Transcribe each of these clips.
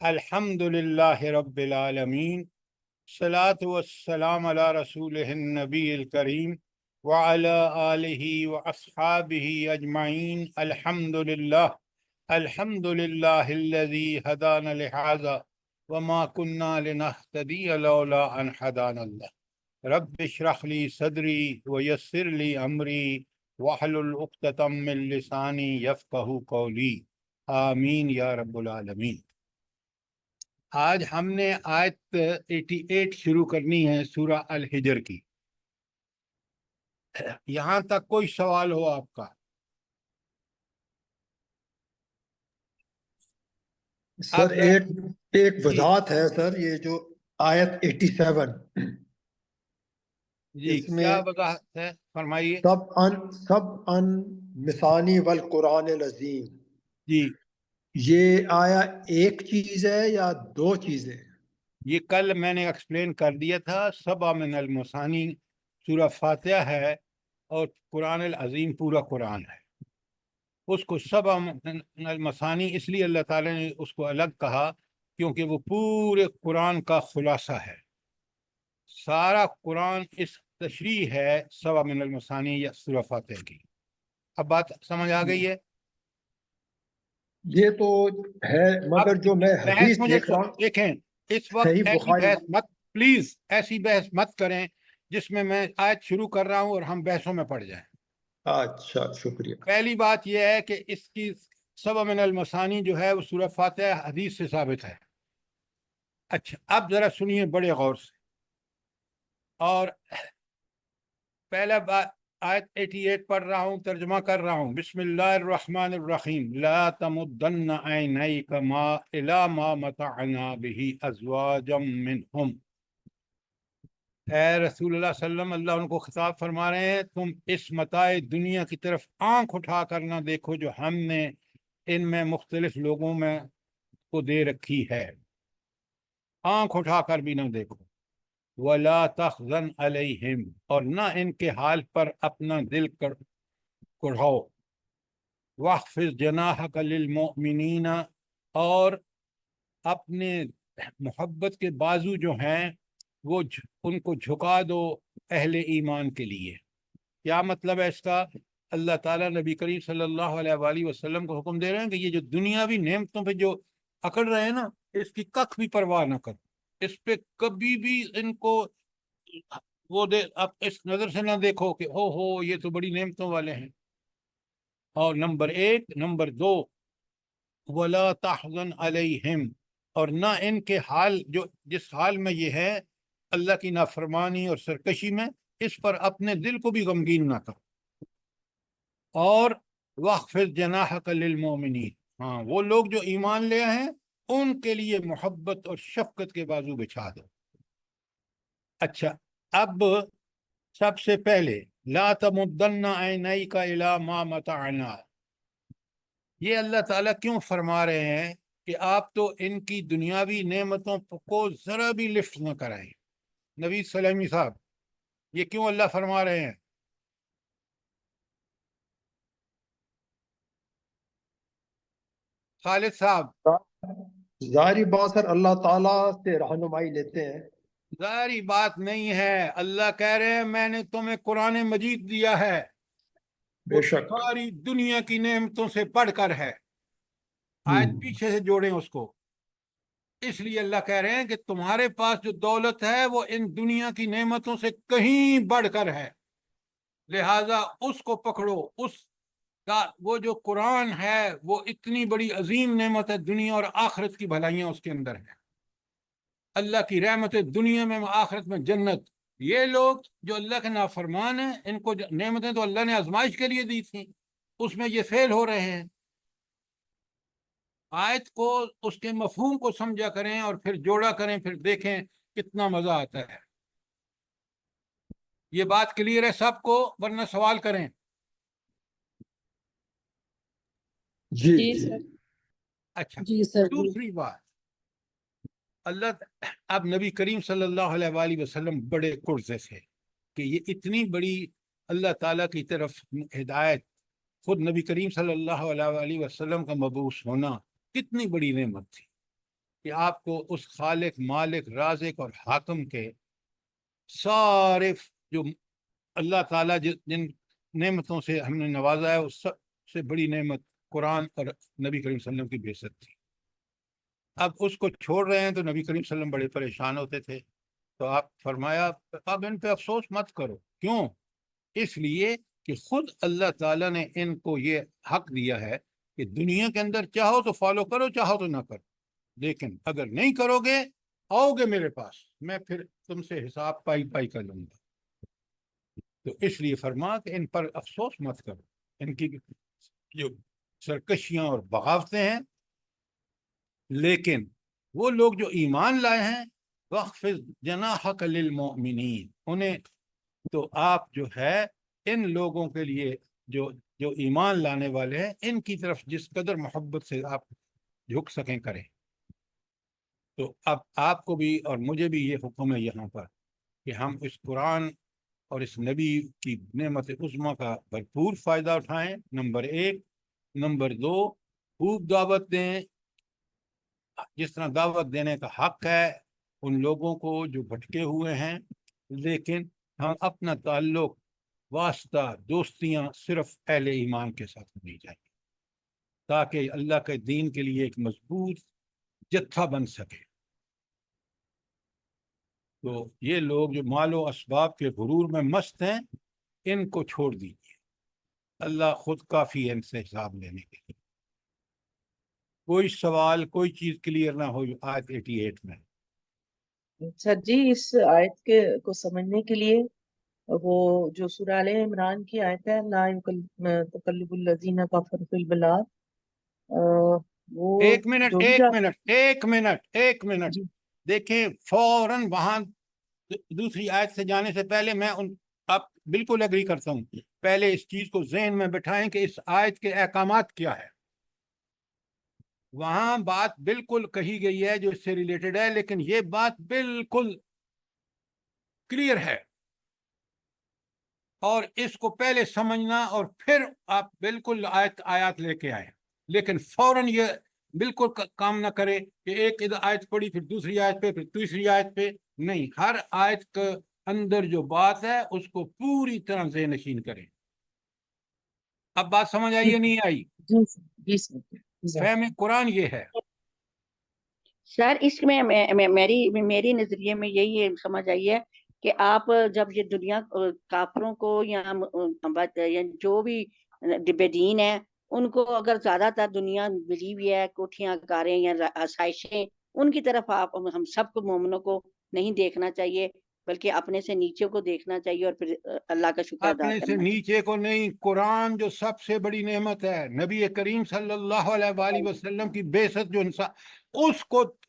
الحمد للہ رب العالمین، الصلاۃ والسلام علی رسولہ النبی الکریم وعلی آلہ واصحابہ اجمعین۔ الحمد للہ الذی ہدانا لہذا وما کنا لنہتدی لولا ان ہدانا اللہ۔ رب اشرح لی صدری ویسر لی امری واحلل عقدۃ من لسانی یفقہوا قولی، آمین یا رب العالمین۔ آج ہم نے آیت 88 شروع کرنی ہے سورہ الحجر کی۔ یہاں تک کوئی سوال ہو آپ کا؟ سر ایک وضاحت ہے سر، یہ جو آیت 87 جی اس میں کیا وضاحت ہے، فرمائیے۔ سب ان مثانی والقرآن العظیم، جی یہ آیا ایک چیز ہے یا دو چیزیں؟ یہ کل میں نے ایکسپلین کر دیا تھا۔ سبع من المثانی سورہ فاتحہ ہے اور قرآن العظیم پورا قرآن ہے۔ اس کو سبع من المثانی اس لیے اللہ تعالیٰ نے اس کو الگ کہا کیونکہ وہ پورے قرآن کا خلاصہ ہے۔ سارا قرآن اس تشریح ہے سبع من المثانی یا سورہ فاتحہ کی۔ اب بات سمجھ آ گئی ہے؟ یہ تو ہے، مگر جو میں بحث حدیث مجھے دیکھ رہا ہوں دیکھیں، اس وقت صحیح ایسی بخاری۔ بحث مت، پلیز ایسی بحث مت کریں جس میں آیت شروع کر رہا ہوں اور ہم بحثوں میں پڑ جائیں۔ اچھا شکریہ۔ پہلی بات یہ ہے کہ اس کی سبع من المثانی جو ہے وہ سورہ فاتحہ حدیث سے ثابت ہے۔ اچھا اب ذرا سنیے بڑے غور سے، اور پہلا بات آیت 88 پڑھ رہا ہوں، ترجمہ کر رہا ہوں۔ بسم اللہ الرحمن الرحیم۔ لا تمدن عینیک الی ما متعنا به ازواجا منہم۔ اے رسول اللہ صلی اللہ علیہ وسلم، اللہ ان کو خطاب فرما رہے ہیں، تم اس متاع دنیا کی طرف آنکھ اٹھا کر نہ دیکھو جو ہم نے ان میں مختلف لوگوں میں کو دے رکھی ہے، آنکھ اٹھا کر بھی نہ دیکھو۔ وَلَا تَحْزَنْ عَلَيْهِمْ، اور نہ ان کے حال پر اپنا دل کڑھاؤ۔ وَاخْفِضْ جَنَاحَكَ لِلْمُؤْمِنِينَ، اور اپنے محبت کے بازو جو ہیں وہ ان کو جھکا دو اہل ایمان کے لیے۔ کیا مطلب ہے اس کا؟ اللہ تعالیٰ نبی کریم صلی اللہ علیہ وآلہ وسلم کو حکم دے رہے ہیں کہ یہ جو دنیاوی نعمتوں پہ جو اکڑ رہے ہیں نا، اس کی کخ بھی پرواہ نہ کرو، اس پہ کبھی بھی ان کو وہ اب اس نظر سے نہ دیکھو کہ ہو یہ تو بڑی نعمتوں والے ہیں۔ اور نمبر 1، نمبر 2، وَلَا تَحْزَنْ عَلَيْهِمْ، اور نہ ان کے حال جو جس حال میں یہ ہے اللہ کی نافرمانی اور سرکشی میں، اس پر اپنے دل کو بھی غمگین نہ کرو۔ اور وَاخْفِضْ جَنَاحَكَ لِلْمُؤْمِنِينَ، ہاں وہ لوگ جو ایمان لے آئے ہیں ان کے لیے محبت اور شفقت کے بازو بچھا دو۔ اچھا اب سب سے پہلے لا تمدن عینیک الی ما متعنا، یہ اللہ تعالیٰ کیوں فرما رہے ہیں کہ آپ تو ان کی دنیاوی نعمتوں کو ذرا بھی لفٹ نہ کرائیں؟ نوید سلیمی صاحب، یہ کیوں اللہ فرما رہے ہیں؟ خالد صاحب، ظاہری بات سر، اللہ تعالیٰ سے رہنمائی لیتے ہیں۔ ظاہری بات نہیں ہے، اللہ کہہ رہے ہیں میں نے تمہیں قرآن مجید دیا ہے، بے وہ شک۔ ساری دنیا کی نعمتوں سے بڑھ کر ہے۔ آیت پیچھے سے جوڑیں اس کو۔ اس لیے اللہ کہہ رہے ہیں کہ تمہارے پاس جو دولت ہے وہ ان دنیا کی نعمتوں سے کہیں بڑھ کر ہے، لہذا اس کو پکڑو۔ اس کا وہ جو قرآن ہے وہ اتنی بڑی عظیم نعمت ہے، دنیا اور آخرت کی بھلائیاں اس کے اندر ہیں، اللہ کی رحمت دنیا میں آخرت میں جنت۔ یہ لوگ جو اللہ کے نافرمان ہیں، ان کو نعمتیں تو اللہ نے آزمائش کے لیے دی تھیں، اس میں یہ فیل ہو رہے ہیں۔ آیت کو اس کے مفہوم کو سمجھا کریں اور پھر جوڑا کریں، پھر دیکھیں کتنا مزہ آتا ہے۔ یہ بات کلیئر ہے سب کو؟ ورنہ سوال کریں۔ جی سر۔ اچھا جی سر۔ دوسری بات، اللہ اب نبی کریم صلی اللہ علیہ وآلہ وسلم بڑے قرضے سے کہ یہ اتنی بڑی اللہ تعالیٰ کی طرف ہدایت، خود نبی کریم صلی اللہ علیہ وآلہ وسلم کا مبعوث ہونا کتنی بڑی نعمت تھی۔ کہ آپ کو اس خالق مالک رازق اور حاکم کے سارے جو اللہ تعالیٰ جن نعمتوں سے ہم نے نوازا ہے، اس سب سے بڑی نعمت قرآن اور نبی کریم صلی اللہ علیہ وسلم کی بعثت تھی۔ اب اس کو چھوڑ رہے ہیں تو نبی کریم صلی اللہ علیہ وسلم بڑے پریشان ہوتے تھے، تو آپ فرمایا اب ان پہ افسوس مت کرو۔ کیوں؟ اس لیے کہ خود اللہ تعالیٰ نے ان کو یہ حق دیا ہے کہ دنیا کے اندر چاہو تو فالو کرو، چاہو تو نہ کرو، لیکن اگر نہیں کرو گے آؤ گے میرے پاس، میں پھر تم سے حساب پائی پائی کر لوں گا۔ تو اس لیے فرما کہ ان پر افسوس مت کرو، ان کی جو سرکشیاں اور بغاوتیں ہیں، لیکن وہ لوگ جو ایمان لائے ہیں وَخْفِضْ جَنَاحَكَ لِلْمُؤْمِنِينَ، انہیں تو آپ جو ہے ان لوگوں کے لیے جو ایمان لانے والے ہیں ان کی طرف جس قدر محبت سے آپ جھک سکیں کریں۔ تو اب آپ کو بھی اور مجھے بھی یہ حکم ہے یہاں پر کہ ہم اس قرآن اور اس نبی کی نعمت عظمیٰ کا بھرپور فائدہ اٹھائیں، نمبر 1۔ نمبر 2، خوب دعوت دیں، جس طرح دعوت دینے کا حق ہے ان لوگوں کو جو بھٹکے ہوئے ہیں، لیکن ہم اپنا تعلق واسطہ دوستیاں صرف اہل ایمان کے ساتھ ہونی چاہیے تاکہ اللہ کے دین کے لیے ایک مضبوط جتھا بن سکے۔ تو یہ لوگ جو مال و اسباب کے غرور میں مست ہیں ان کو چھوڑ دیجیے، اللہ خود کافی ہے ان سے حساب لینے کے لیے۔ کوئی سوال کوئی چیز کلیئر نہ ہو آیت 88 میں؟ سر جی، اس آیت کے کو سمجھنے کے لیے وہ جو سورہ آل عمران کی آیت ہے لا تقلب الذین کفروا فی البلاد، وہ ایک منٹ جو بھی ایک منٹ ایک منٹ ایک منٹ جی دیکھیں فوراً وہاں دوسری آیت سے جانے سے پہلے میں آپ بالکل اگری کرتا ہوں، پہلے اس چیز کو ذہن میں بٹھائیں کہ اس آیت کے احکامات کیا ہے۔ وہاں بات بالکل کہی گئی ہے جو اس سے ریلیٹڈ ہے، لیکن یہ بات بالکل کلیئر ہے اور اس کو پہلے سمجھنا اور پھر آپ بالکل آیات لے کے آئے، لیکن فوراً یہ بالکل کام نہ کرے کہ ایک آیت پڑھی پھر دوسری آیت پہ پھر تیسری آیت پہ، نہیں، ہر آیت کے اندر جو بات ہے اس کو پوری طرح ذہن نشین کریں۔ اب بات سمجھ آئی یا نہیں آئی؟ جی سر، جی سر۔ فہم قرآن یہ ہے۔ سر اس میں میری نظریے میں یہی سمجھ آئی ہے کہ آپ جب یہ دنیا کافروں کو یا جو بھی بے دین ہے ان کو اگر زیادہ تر دنیا ملی ہوئی ہے، کوٹھیاں کاریں یا آسائشیں، ان کی طرف آپ ہم سب کو مومنوں کو نہیں دیکھنا چاہیے، بلکہ اپنے سے نیچے کو دیکھنا چاہیے اور پھر اللہ کا شکر ادا اپنے سے کرنا چاہیے۔ نیچے کو نہیں، قرآن جو سب سے بڑی نعمت ہے، نبی کریم صلی اللہ علیہ وآلہ وسلم کی بعثت جو انسان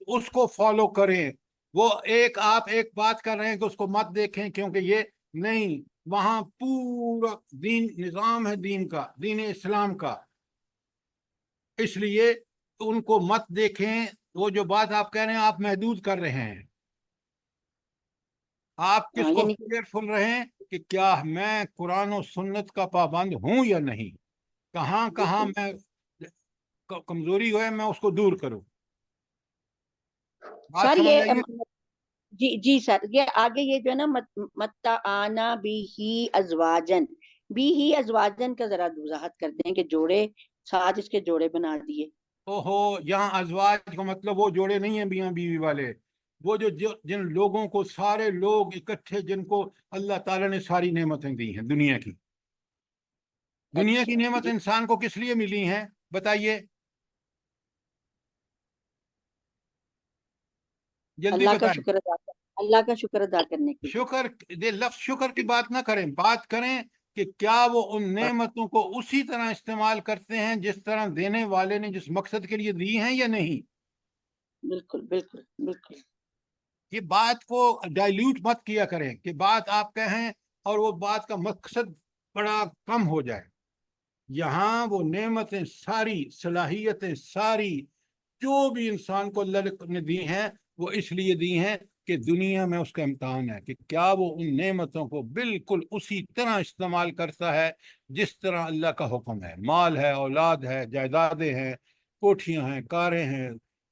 اس کو فالو کریں۔ وہ آپ ایک بات کر رہے ہیں کہ اس کو مت دیکھیں کیونکہ یہ نہیں، وہاں پورا دین نظام ہے، دین کا، دین اسلام کا، اس لیے ان کو مت دیکھیں۔ وہ جو بات آپ کہہ رہے ہیں آپ محدود کر رہے ہیں، آپ کس کو یعنی کیئرفل رہیں کہ کیا میں قرآن و سنت کا پابند ہوں یا نہیں، کہاں کہاں میں کمزوری ہوئے میں اس کو دور کروں۔ بات سر سمجھ یہ آئیے؟ جی سر، یہ آگے یہ جو ہے نا متعانا بھی ازواجن کا ذرا وضاحت کر دیں کہ جوڑے ساتھ اس کے جوڑے بنا دیے۔ یہاں ازواج کا مطلب وہ جوڑے نہیں ہیں میاں بیوی والے، وہ جن لوگوں کو سارے لوگ اکٹھے جن کو اللہ تعالیٰ نے ساری نعمتیں دی ہیں دنیا کی۔ دنیا کی نعمت جی انسان کو کس لیے ملی ہیں بتائیے، جلدی اللہ کا بتائیں۔ شکر ادا اللہ کا شکر ادا کرنے کے لیے۔ لفظ شکر کی بات نہ کریں، بات کریں کہ کیا وہ ان نعمتوں کو اسی طرح استعمال کرتے ہیں جس طرح دینے والے نے جس مقصد کے لیے دی ہیں یا نہیں۔ بالکل بالکل بالکل۔ یہ بات کو ڈائلیوٹ مت کیا کریں کہ بات آپ کہیں اور وہ بات کا مقصد بڑا کم ہو جائے۔ یہاں وہ نعمتیں ساری، صلاحیتیں ساری جو بھی انسان کو اللہ نے دی ہیں وہ اس لیے دی ہیں کہ دنیا میں اس کا امتحان ہے کہ کیا وہ ان نعمتوں کو بالکل اسی طرح استعمال کرتا ہے جس طرح اللہ کا حکم ہے۔ مال ہے، اولاد ہے، جائیدادیں ہیں، کوٹھیاں ہیں، کاریں ہیں،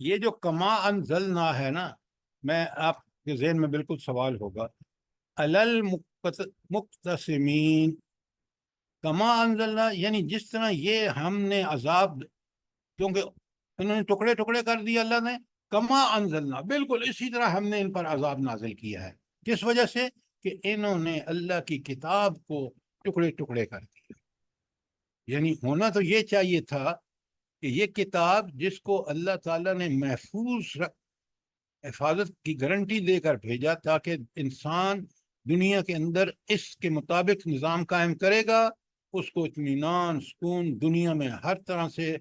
یہ جو کما انزلنا ہے نا، میں آپ کے ذہن میں بالکل سوال ہوگا، علل مقتسمین، کما انزلنا یعنی جس طرح یہ ہم نے عذاب، کیونکہ انہوں نے ٹکڑے ٹکڑے کر دیا اللہ نے، کما انزلنا بالکل اسی طرح ہم نے ان پر عذاب نازل کیا ہے۔ کس وجہ سے؟ کہ انہوں نے اللہ کی کتاب کو ٹکڑے ٹکڑے کر دیا۔ یعنی ہونا تو یہ چاہیے تھا کہ یہ کتاب جس کو اللہ تعالیٰ نے محفوظ حفاظت کی گارنٹی دے کر بھیجا تاکہ انسان دنیا کے اندر اس کے مطابق نظام قائم کرے گا، اس کو اطمینان سکون دنیا میں ہر طرح سے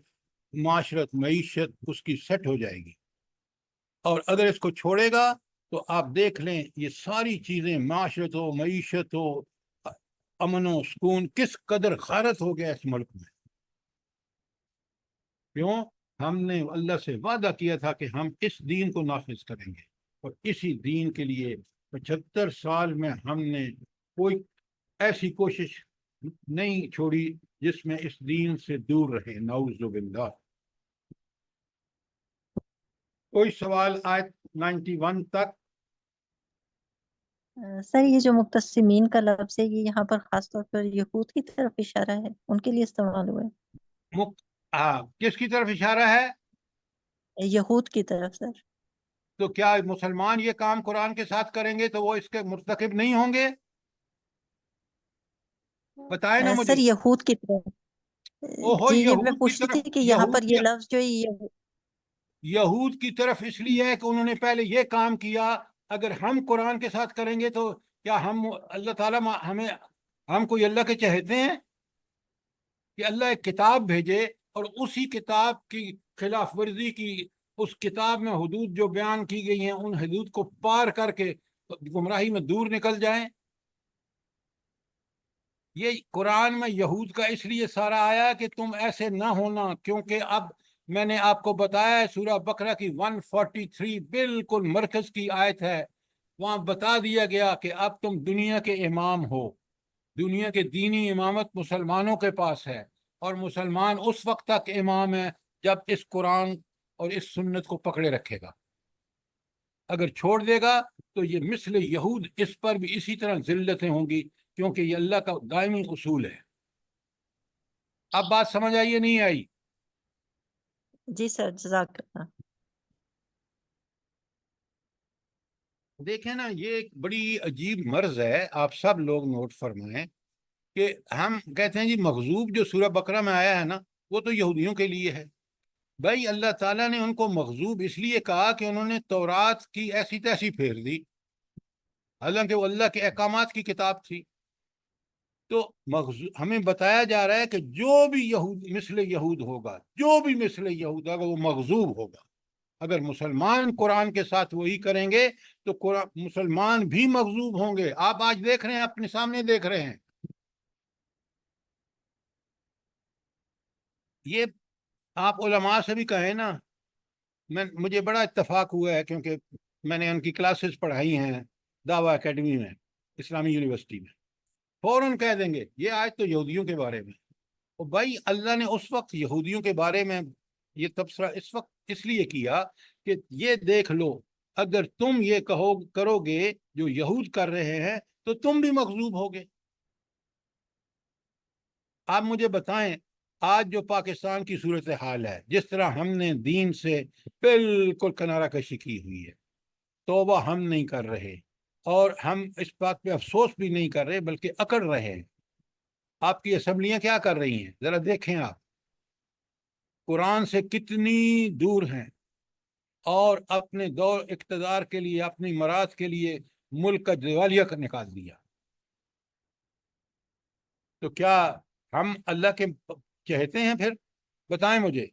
معاشرت معیشت اس کی سیٹ ہو جائے گی، اور اگر اس کو چھوڑے گا تو آپ دیکھ لیں یہ ساری چیزیں معاشرت ہو معیشت ہو امن و سکون کس قدر غارت ہو گیا اس ملک میں۔ کیوں؟ ہم نے اللہ سے وعدہ کیا تھا کہ ہم اس دین کو نافذ کریں گے، اور اسی دین کے لیے 75 سال میں ہم نے کوئی ایسی کوشش نہیں چھوڑی جس میں اس دین سے دور رہے، نعوذ باللہ۔ کوئی سوال آیت 91 تک؟ سر یہ جو مقتسمین کا لفظ ہے یہ یہاں پر خاص طور پر یہود کی طرف اشارہ ہے، ان کے لیے استعمال ہوا ہے؟ کس کی طرف اشارہ ہے؟ یہود کی طرف سر۔ تو کیا مسلمان یہ کام قرآن کے ساتھ کریں گے تو وہ اس کے مرتکب نہیں ہوں گے؟ بتائیں نا مجھے۔ سر یہود کی طرف اوہو، جی یہ یہود میں کی پوچھتی طرف، تھی کہ یہاں پر یہ لفظ جو یہود کی طرف اس لیے ہے کہ انہوں نے پہلے یہ کام کیا۔ اگر ہم قرآن کے ساتھ کریں گے تو کیا ہم اللہ تعالیٰ ہم کوئی اللہ کے چہتے ہیں کہ اللہ ایک کتاب بھیجے اور اسی کتاب کی خلاف ورزی کی، اس کتاب میں حدود جو بیان کی گئی ہیں ان حدود کو پار کر کے گمراہی میں دور نکل جائیں؟ یہ قرآن میں یہود کا اس لیے سارا آیا کہ تم ایسے نہ ہونا، کیونکہ اب میں نے آپ کو بتایا ہے سورہ بقرہ کی 143 بالکل مرکز کی آیت ہے، وہاں بتا دیا گیا کہ اب تم دنیا کے امام ہو، دنیا کے دینی امامت مسلمانوں کے پاس ہے، اور مسلمان اس وقت تک امام ہے جب اس قرآن اور اس سنت کو پکڑے رکھے گا۔ اگر چھوڑ دے گا تو یہ مثل یہود اس پر بھی اسی طرح ذلتیں ہوں گی، کیونکہ یہ اللہ کا دائمی اصول ہے۔ اب بات سمجھ آئی یا نہیں آئی؟ جی سر جزاک اللہ۔ دیکھیں نا، یہ ایک بڑی عجیب مرض ہے، آپ سب لوگ نوٹ فرمائیں کہ ہم کہتے ہیں جی مغضوب جو سورہ بقرہ میں آیا ہے نا وہ تو یہودیوں کے لیے ہے۔ بھائی اللہ تعالیٰ نے ان کو مغضوب اس لیے کہا کہ انہوں نے تورات کی ایسی تیسی پھیر دی، حالانکہ وہ اللہ کے احکامات کی کتاب تھی۔ تو ہمیں بتایا جا رہا ہے کہ جو بھی یہود مثل یہود ہوگا، جو بھی مثل یہود ہوگا وہ مغضوب ہوگا۔ اگر مسلمان قرآن کے ساتھ وہی کریں گے تو مسلمان بھی مغضوب ہوں گے۔ آپ آج دیکھ رہے ہیں، اپنے سامنے دیکھ رہے ہیں۔ یہ آپ علماء سے بھی کہیں نا، مجھے بڑا اتفاق ہوا ہے کیونکہ میں نے ان کی کلاسز پڑھائی ہیں دعویٰ اکیڈمی میں، اسلامی یونیورسٹی میں، فوراً کہہ دیں گے یہ آج تو یہودیوں کے بارے میں۔ اور بھائی اللہ نے اس وقت یہودیوں کے بارے میں یہ تبصرہ اس وقت اس لیے کیا کہ یہ دیکھ لو، اگر تم یہ کرو گے جو یہود کر رہے ہیں تو تم بھی مغضوب ہوگے۔ آپ مجھے بتائیں آج جو پاکستان کی صورتحال ہے، جس طرح ہم نے دین سے بالکل کنارہ کشی کی ہوئی ہے، توبہ ہم نہیں کر رہے، اور ہم اس بات پہ افسوس بھی نہیں کر رہے بلکہ اکڑ رہے ہیں۔ آپ کی اسمبلیاں کیا کر رہی ہیں؟ ذرا دیکھیں آپ قرآن سے کتنی دور ہیں، اور اپنے دور اقتدار کے لیے، اپنی مراد کے لیے ملک کا دیوالیہ نکال دیا۔ تو کیا ہم اللہ کے چہتے ہیں؟ پھر بتائیں مجھے،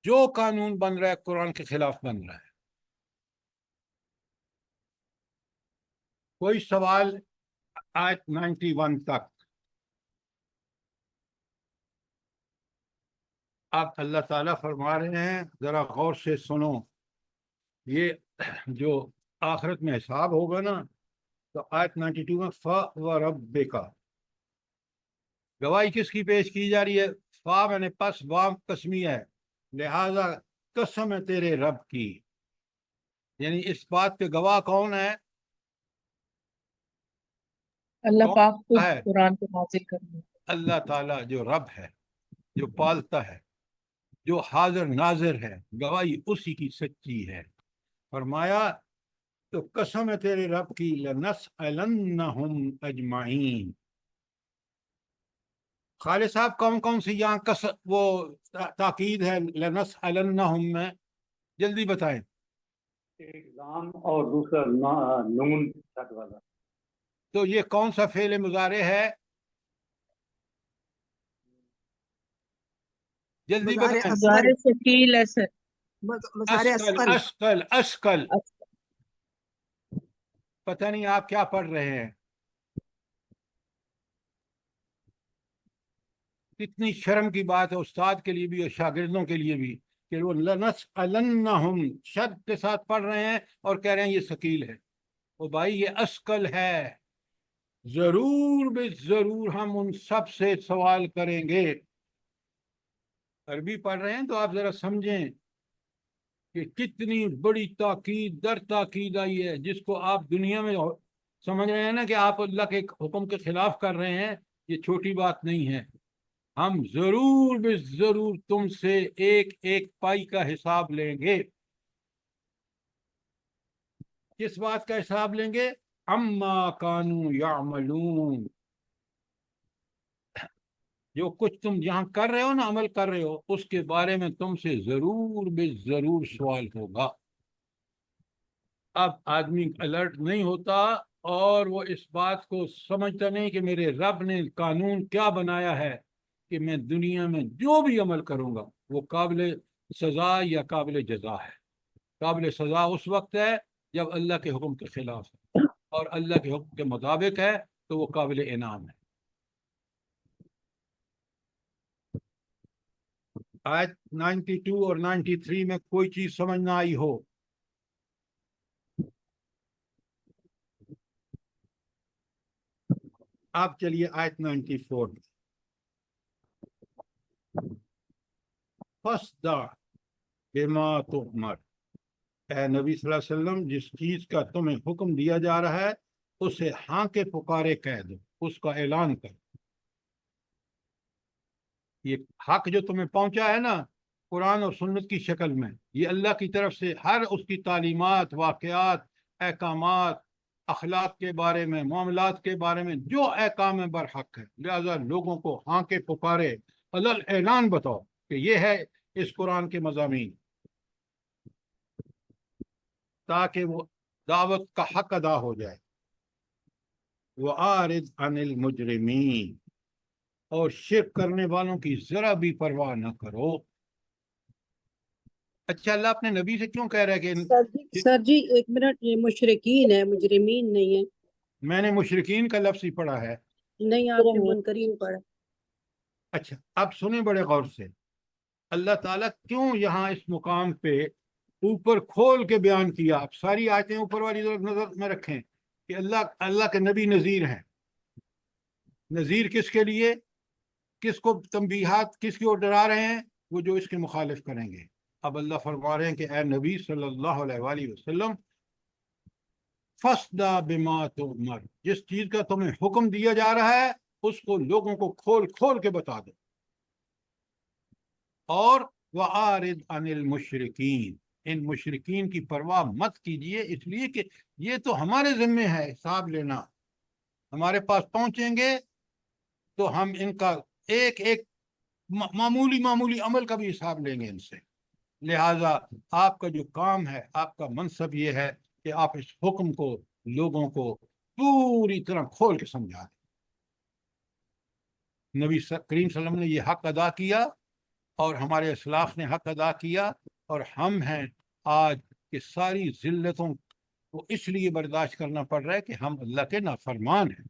جو قانون بن رہا ہے قرآن کے خلاف بن رہا ہے۔ کوئی سوال آیت 91 تک؟ اب اللہ تعالیٰ فرما رہے ہیں، ذرا غور سے سنو، یہ جو آخرت میں حساب ہوگا نا، تو آیت 92 میں فَوَرَبِّكَ گواہی کس کی پیش کی جا رہی ہے؟ فا میں نے پس وام قسمیہ ہے، لہذا قسم ہے تیرے رب کی، یعنی اس بات کے گواہ کون ہے؟ اللہ کون پاک خود ہے؟ قرآن کو نازل کرنے. اللہ تعالیٰ جو رب ہے، جو پالتا ہے، جو حاضر ناظر ہے، گواہی اسی کی سچی ہے. فرمایا تو قسم ہے تیرے رب کی، لنسألنہم اجمعین. خالد صاحب کون کون سی یہاں وہ تاکید ہے لنسألنہم میں؟ جلدی بتائیں. ایک لام اور دوسرا نون چھت والا. تو یہ کون سا فعل مضارع ہے؟ جلدی مضارع بتائیں. اصغر. مضارع ثقیل ہے سر. مضارع اسقل اصغر. اسقل اسقل. پتہ نہیں آپ کیا پڑھ رہے ہیں. کتنی شرم کی بات ہے استاد کے لیے بھی اور شاگردوں کے لیے بھی کہ وہ لنسألنہم شد کے ساتھ پڑھ رہے ہیں اور کہہ رہے ہیں یہ ثقیل ہے. وہ بھائی یہ اسقل ہے، ضرور بے ضرور ہم ان سب سے سوال کریں گے. عربی پڑھ رہے ہیں تو آپ ذرا سمجھیں کہ کتنی بڑی تاکید در تاکید آئی ہے، جس کو آپ دنیا میں سمجھ رہے ہیں نا کہ آپ اللہ کے حکم کے خلاف کر رہے ہیں. یہ چھوٹی بات نہیں ہے. ہم ضرور بے ضرور تم سے ایک ایک پائی کا حساب لیں گے. کس بات کا حساب لیں گے؟ عما کانوا یعملون، جو کچھ تم یہاں کر رہے ہو نا، عمل کر رہے ہو، اس کے بارے میں تم سے ضرور بے ضرور سوال ہوگا. اب آدمی الرٹ نہیں ہوتا اور وہ اس بات کو سمجھتا نہیں کہ میرے رب نے قانون کیا بنایا ہے کہ میں دنیا میں جو بھی عمل کروں گا وہ قابل سزا یا قابل جزا ہے. قابل سزا اس وقت ہے جب اللہ کے حکم کے خلاف ہے، اور اللہ کے حکم کے مطابق ہے تو وہ قابل انعام ہے. آیت 92 اور 93 میں کوئی چیز سمجھ نہ آئی ہو؟ آپ چلیے آیت 94 میں. فَاصْدَعْ بِمَا تُؤْمَرُ، اے نبی صلی اللہ علیہ وسلم جس چیز کا تمہیں حکم دیا جا رہا ہے اسے ہاں کے پکارے کہہ دو، اس کا اعلان کر. یہ حق جو تمہیں پہنچا ہے نا قرآن اور سنت کی شکل میں، یہ اللہ کی طرف سے ہر اس کی تعلیمات، واقعات، احکامات، اخلاق کے بارے میں، معاملات کے بارے میں جو احکام برحق ہے، لہذا لوگوں کو ہاں کے پکارے علل اعلان بتاؤ کہ یہ ہے اس قرآن کے مضامین، تاکہ وہ دعوت کا حق ادا ہو جائے. وَأَعْرِضْ عَنِ الْمُجْرِمِينَ، اور شرک کرنے والوں کی ذرا بھی پرواہ نہ کرو. اچھا اللہ اپنے نبی سے کیوں کہہ رہا ہے کہ سر جی ایک منٹ، یہ مشرکین ہے، مجرمین نہیں ہے. میں نے مشرکین کا لفظ ہی پڑھا ہے. نہیں، آپ نے منکرین پڑھا. اچھا اب سنیں بڑے غور سے، اللہ تعالیٰ کیوں یہاں اس مقام پہ اوپر کھول کے بیان کیا. اب ساری آیتیں اوپر والی طرف نظر میں رکھیں کہ اللہ کے نبی نذیر ہیں. نذیر کس کے لیے؟ کس کو تنبیہات، کس کی اور ڈرا رہے ہیں؟ وہ جو اس کے مخالف کریں گے. اب اللہ فرما رہے ہیں کہ اے نبی صلی اللہ علیہ وآلہ وسلم فَاصْدَعْ بِمَا تُؤْمَرُ، جس چیز کا تمہیں حکم دیا جا رہا ہے اس کو لوگوں کو کھول کھول کے بتا دو. اور وَأَعْرِضْ عَنِ الْمُشْرِكِينَ، ان مشرکین کی پرواہ مت کیجئے، اس لیے کہ یہ تو ہمارے ذمے ہے حساب لینا. ہمارے پاس پہنچیں گے تو ہم ان کا ایک ایک معمولی عمل کا بھی حساب لیں گے ان سے. لہٰذا آپ کا جو کام ہے، آپ کا منصب یہ ہے کہ آپ اس حکم کو لوگوں کو پوری طرح کھول کے سمجھا دیں. نبی کریم صلی اللہ علیہ وسلم نے یہ حق ادا کیا اور ہمارے اسلاف نے حق ادا کیا، اور ہم ہیں آج کہ ساری ذلتوں کو اس لیے برداشت کرنا پڑ رہا ہے کہ ہم اللہ کے نافرمان ہیں.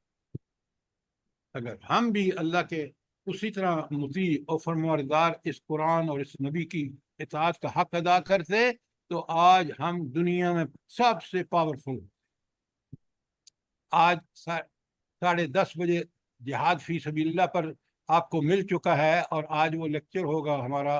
اگر ہم بھی اللہ کے اسی طرح مطیع اور فرمانبردار اس قرآن اور اس نبی کی اطاعت کا حق ادا کرتے تو آج ہم دنیا میں سب سے پاورفل. آج 10:30 بجے جہاد فی سبیل اللہ پر آپ کو مل چکا ہے، اور آج وہ لیکچر ہوگا ہمارا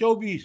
24,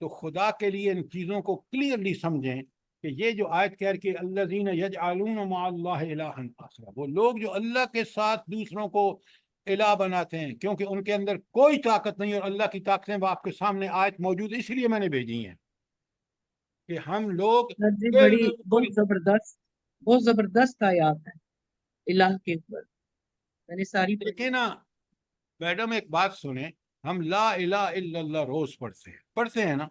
تو خدا کے لیے ان چیزوں کو کلیئرلی سمجھیں کہ یہ جو آیت کہہ کہ الذین یجعلون مع اللہ الہا آخر، وہ لوگ جو اللہ کے ساتھ دوسروں کو الہ بناتے ہیں، کیونکہ ان کے اندر کوئی طاقت نہیں، اور اللہ کی طاقتیں وہ آپ کے سامنے آیت موجود، اس لیے میں نے بھیجی ہیں کہ ہم لوگ سر جی بڑی بالکل بہت زبردست آیات ہے الہ کے اوپر، میں نے ساری پڑھی۔ دیکھیں نا میڈم، ایک بات سنیں، ہم لا الہ الا اللہ روز پڑھتے ہیں نا،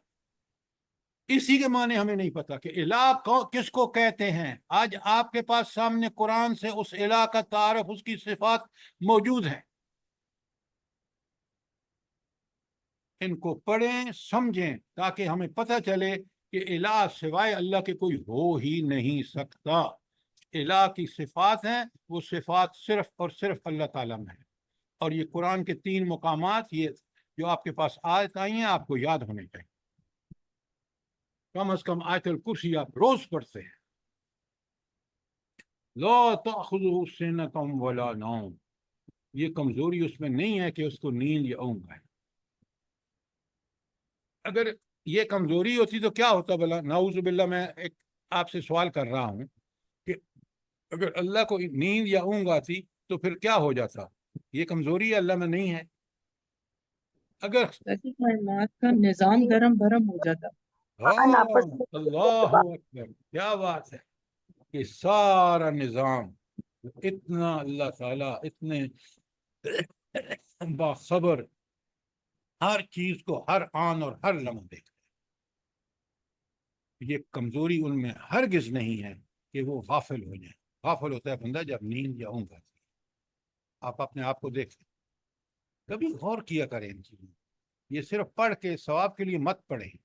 اسی کے معنی ہمیں نہیں پتا کہ الہ کس کو کہتے ہیں۔ آج آپ کے پاس سامنے قرآن سے اس الہ کا تعارف، اس کی صفات موجود ہیں، ان کو پڑھیں سمجھیں تاکہ ہمیں پتہ چلے کہ الہ سوائے اللہ کے کوئی ہو ہی نہیں سکتا۔ الہ کی صفات ہیں، وہ صفات صرف اور صرف اللہ تعالیٰ میں ہیں، اور یہ قرآن کے 3 مقامات یہ جو آپ کے پاس آیت آئی ہیں آپ کو یاد ہونے چاہیے، کم از کم آیت الکرسی آپ روز پڑھتے ہیں۔ لا تأخذہ سنۃ ولا نوم، یہ کمزوری اس میں نہیں ہے کہ اس کو نیند یا اونگ ہے۔ اگر یہ کمزوری ہوتی تو کیا ہوتا بلا؟ نعوذ باللہ، میں ایک آپ سے سوال کر رہا ہوں کہ اگر اللہ کو نیند یا اونگ آتی تو پھر کیا ہو جاتا؟ یہ کمزوری اللہ میں نہیں ہے۔ اگر تاکہ کائنات کا نظام درم بھرم ہو جاتا۔ اللہ اکبر، کیا بات ہے کہ سارا نظام، اتنا اللہ تعالیٰ اتنے باخبر، ہر چیز کو ہر آن اور ہر لمحہ دیکھتے ہیں۔ یہ کمزوری ان میں ہرگز نہیں ہے کہ وہ غافل ہو جائیں۔ غافل ہوتا ہے بندہ جب نیند یا اونگ آتی ہے۔ آپ اپنے آپ کو دیکھیں، کبھی غور کیا کریں ان چیزوں، یہ صرف پڑھ کے ثواب کے لیے مت پڑھیں،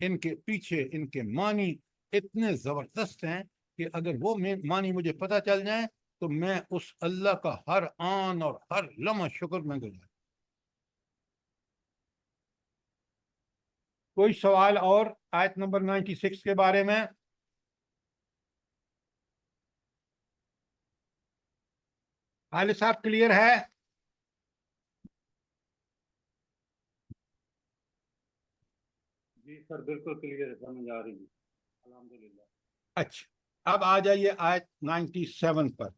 ان کے پیچھے ان کے معنی اتنے زبردست ہیں کہ اگر وہ معنی مجھے پتہ چل جائیں تو میں اس اللہ کا ہر آن اور ہر لمحہ شکر میں گزاروں۔ کوئی سوال اور آیت نمبر 96 کے بارے میں؟ خالد صاحب کلیئر ہے؟ جی سر بالکل کلیئر سمجھ آ رہی ہے، الحمدللہ۔ اچھا، اب آ جائیے آیت 97 پر۔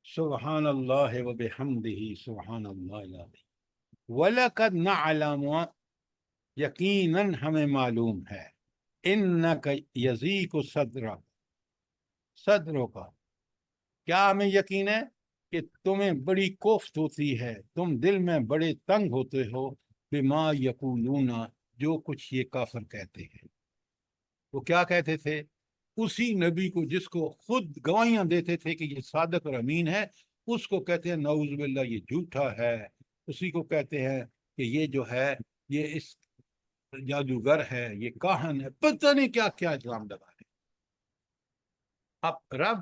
سبحان اللہ و بحمدہ سبحان اللہ العظیم وَلَقَدْ نَعْلَمُ، یقیناً ہمیں معلوم ہے، إِنَّكَ يَضِيقُ صدرک، کیا ہمیں یقین ہے کہ تمہیں بڑی کوفت ہوتی ہے، تم دل میں بڑے تنگ ہوتے ہو، بما یقولون، جو کچھ یہ کافر کہتے ہیں۔ وہ کیا کہتے تھے؟ اسی نبی کو جس کو خود گواہیاں دیتے تھے کہ یہ صادق اور امین ہے، اس کو کہتے ہیں نعوذ باللہ یہ جھوٹا ہے، اسی کو کہتے ہیں کہ یہ جو ہے یہ اس جادوگر ہے، یہ کاہن ہے، پتہ نہیں کیا کیا الزام لگا ہے۔ اب رب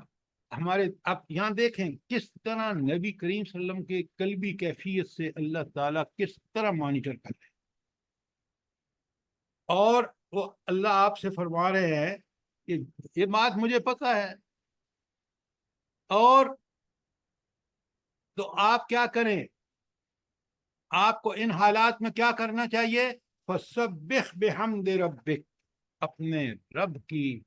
ہمارے، اب یہاں دیکھیں کس طرح نبی کریم صلی اللہ علیہ وسلم کے قلبی کیفیت سے اللہ تعالیٰ کس طرح مانیٹر کر رہے ہیں، اور وہ اللہ آپ سے فرما رہے ہیں کہ یہ بات مجھے پتہ ہے، اور تو آپ کیا کریں؟ آپ کو ان حالات میں کیا کرنا چاہیے؟ فَسَبِّحْ بِحَمْدِ رَبِّكَ، اپنے رب کی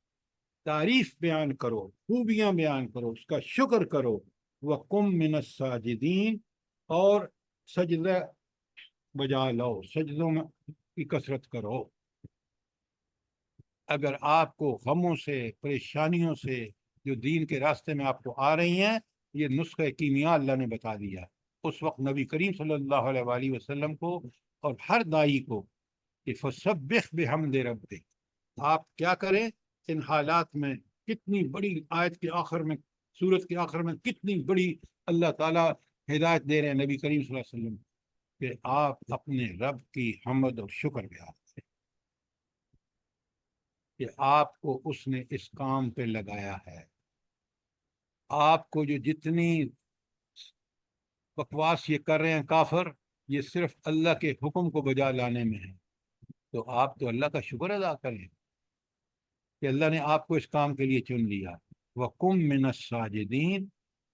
تعریف بیان کرو، خوبیاں بیان کرو، اس کا شکر کرو، وَقُمْ مِنَ السَّاجِدِينَ، اور سجدہ بجا لو، سجدوں میں کی کثرت کرو۔ اگر آپ کو غموں سے، پریشانیوں سے جو دین کے راستے میں آپ کو آ رہی ہیں، یہ نسخہ کیمیا اللہ نے بتا دیا اس وقت نبی کریم صلی اللہ علیہ وآلہ وسلم کو اور ہر دائی کو کہ فَسَبِّحْ بِحَمْدِ رَبِّكَ، آپ کیا کریں ان حالات میں؟ کتنی بڑی آیت کے آخر میں، سورت کے آخر میں کتنی بڑی اللہ تعالیٰ ہدایت دے رہے ہیں نبی کریم صلی اللہ علیہ وسلم کہ آپ اپنے رب کی حمد اور شکر بیان کریں کہ آپ کو اس نے اس کام پہ لگایا ہے۔ آپ کو جو جتنی بکواس یہ کر رہے ہیں کافر، یہ صرف اللہ کے حکم کو بجا لانے میں ہے، تو آپ تو اللہ کا شکر ادا کریں کہ اللہ نے آپ کو اس کام کے لیے چن لیا۔ وَقُمْ مِنَ السَّاجِدِينَ،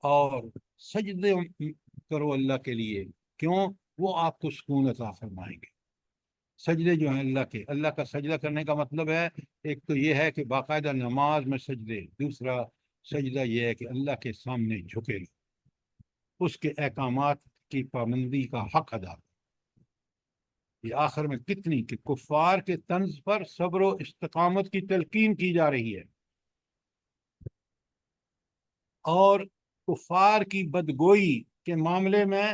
اور سجدے کرو اللہ کے لیے، کیوں؟ وہ آپ کو سکون عطا فرمائیں گے۔ سجدے جو ہیں اللہ کا سجدہ کرنے کا مطلب ہے، ایک تو یہ ہے کہ باقاعدہ نماز میں سجدے، دوسرا سجدہ یہ ہے کہ اللہ کے سامنے جھکے، اس کے احکامات کی پابندی کا حق ادا کرے۔ یہ آخر میں کتنی کہ کفار کے طنز پر صبر و استقامت کی تلقین کی جا رہی ہے، اور کفار کی بدگوئی کے معاملے میں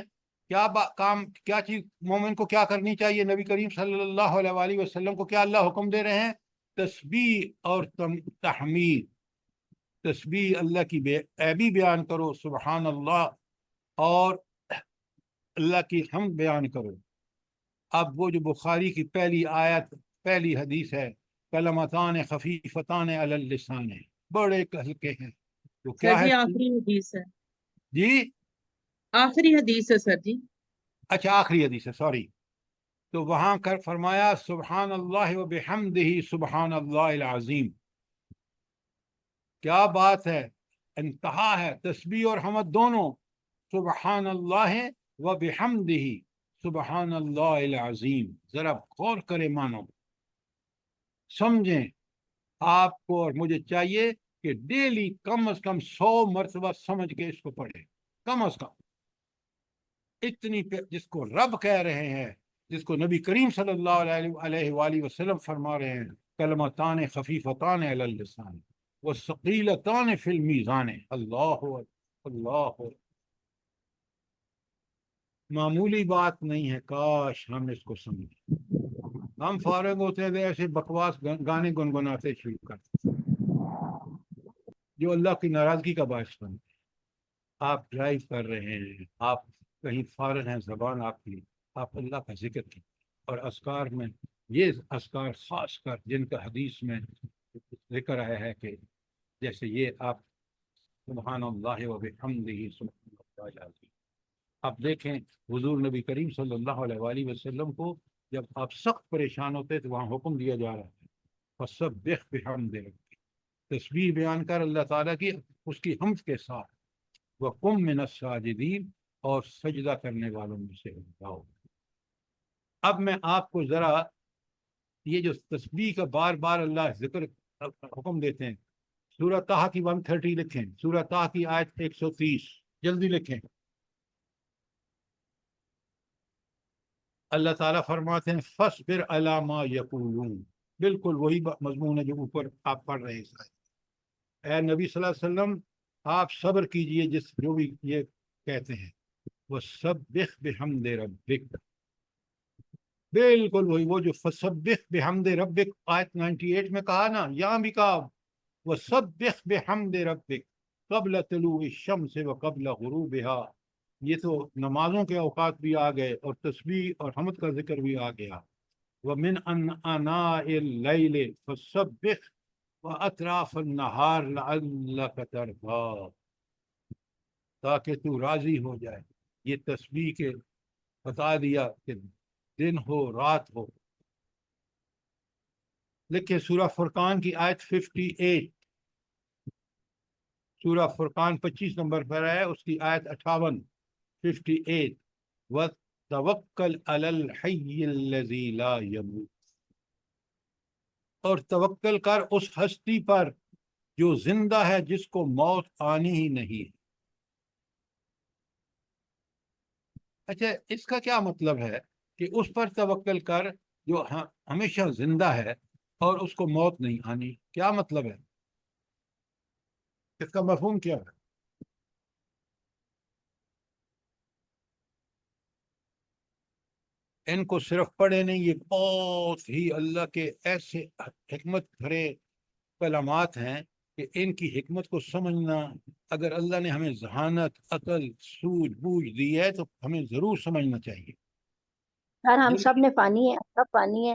کیا چیز مومن کو کیا کرنی چاہیے؟ نبی کریم صلی اللہ علیہ وآلہ وسلم کو کیا اللہ حکم دے رہے ہیں؟ تسبیح اور تحمید، تسبیح اللہ کی بے عیبی بیان کرو، سبحان اللہ، اور اللہ کی حمد بیان کرو۔ اب وہ جو بخاری کی پہلی حدیث ہے، کلمتان خفیفتان علی اللسان، بڑے ہلکے ہیں، تو سر کیا ہے؟ جی آخری حدیث ہے، جی آخری حدیث ہے سر جی۔ اچھا آخری حدیث ہے، سوری۔ تو وہاں کر فرمایا سبحان اللہ و بحمدہ سبحان اللہ العظیم۔ کیا بات ہے، انتہا ہے، تسبیح اور حمد دونوں، سبحان اللہ و بحمدہ سبحان اللہ العظیم۔ ذرا غور کرے، مانو، سمجھیں۔ آپ کو اور مجھے چاہیے کہ ڈیلی کم از کم 100 مرتبہ سمجھ کے اس کو پڑھیں، کم از کم اتنی جس کو رب کہہ رہے ہیں، جس کو نبی کریم صلی اللہ علیہ وآلہ وسلم فرما رہے ہیں، کلمتان خفیفتان علی اللسان وثقیلتان فی المیزان۔ اللہ اللہ، معمولی بات نہیں ہے، کاش ہم اس کو سمجھیں۔ ہم فارغ ہوتے تھے ایسے بکواس گانے گنگناتے شروع کرتے جو اللہ کی ناراضگی کا باعث بنتے۔ آپ ڈرائیو کر رہے ہیں، آپ کہیں فارغ ہیں، زبان آپ کی، آپ اللہ کا ذکر کی، اور اذکار میں یہ اذکار خاص کر جن کا حدیث میں ذکر آیا ہے کہ جیسے یہ آپ سبحان اللہ و بحمدہ سبحان اللہ العظیم۔ آپ دیکھیں حضور نبی کریم صلی اللہ علیہ وآلہ وسلم کو جب آپ سخت پریشان ہوتے تو وہاں حکم دیا جا رہا ہے فسبح بحمد ربک، تسبیح بیان کر اللہ تعالیٰ کی، اس کی حمد کے ساتھ، وقم من الساجدین، اور سجدہ کرنے والوں میں سے ہو۔ اب میں آپ کو ذرا یہ جو تسبیح کا بار بار اللہ ذکر حکم دیتے ہیں، سورہ طٰہٰ کی 130 لکھیں، سورہ طٰہٰ کی آیت 130، جلدی لکھیں۔ اللہ تعالیٰ فرماتے ہیں فَاصْبِرْ عَلَىٰ مَا يَقُولُونَ، بالکل وہی مضمون ہے جو اوپر آپ پڑھ رہے ہیں۔ اے نبی صلی اللہ علیہ وسلم، آپ صبر کیجئے جو بھی یہ کہتے ہیں، وَسَبِّحْ بِحَمْدِ رَبِّكَ، بالکل وہی، وہ جو فَسَبِّحْ بِحَمْدِ رَبِّكَ آیت 98 میں کہا نا، یہاں بھی کہا وَسَبِّحْ بِحَمْدِ رَبِّكَ قبل طلوع الشمس وقبل غروبها۔ یہ تو نمازوں کے اوقات بھی آ گئے، اور تسبیح اور حمد کا ذکر بھی آ گیا۔ وَمِنْ آنَاءِ اللَّيْلِ فَسَبِّحْ وَأَطْرَافَ النَّهَارِ لَعَلَّكَ تَرْضَىٰ، تاکہ تو راضی ہو جائے۔ یہ تسبیح کے بتا دیا کہ دن ہو رات ہو۔ لکھیں سورہ فرقان کی آیت 58، سورہ فرقان 25 نمبر پر ہے، اس کی آیت 58، 58، وَتَوَكَّلْ عَلَى الْحَيِّ الَّذِي لَا يَمُوتُ، اور توکل کر اس ہستی پر جو زندہ ہے، جس کو موت آنی ہی نہیں ہے۔ اچھا، اس کا کیا مطلب ہے کہ اس پر توکل کر جو ہمیشہ زندہ ہے اور اس کو موت نہیں آنی؟ کیا مطلب ہے اس کا؟ مفہوم کیا ہے؟ ان کو صرف پڑھے نہیں، یہ بہت ہی اللہ کے ایسے حکمت بھرے کلمات ہیں کہ ان کی حکمت کو سمجھنا، اگر اللہ نے ہمیں ذہانت، عقل، سوجھ بوجھ دی ہے تو ہمیں ضرور سمجھنا چاہیے۔ سر ہم سب نے پانی ہے، سب پانی ہے،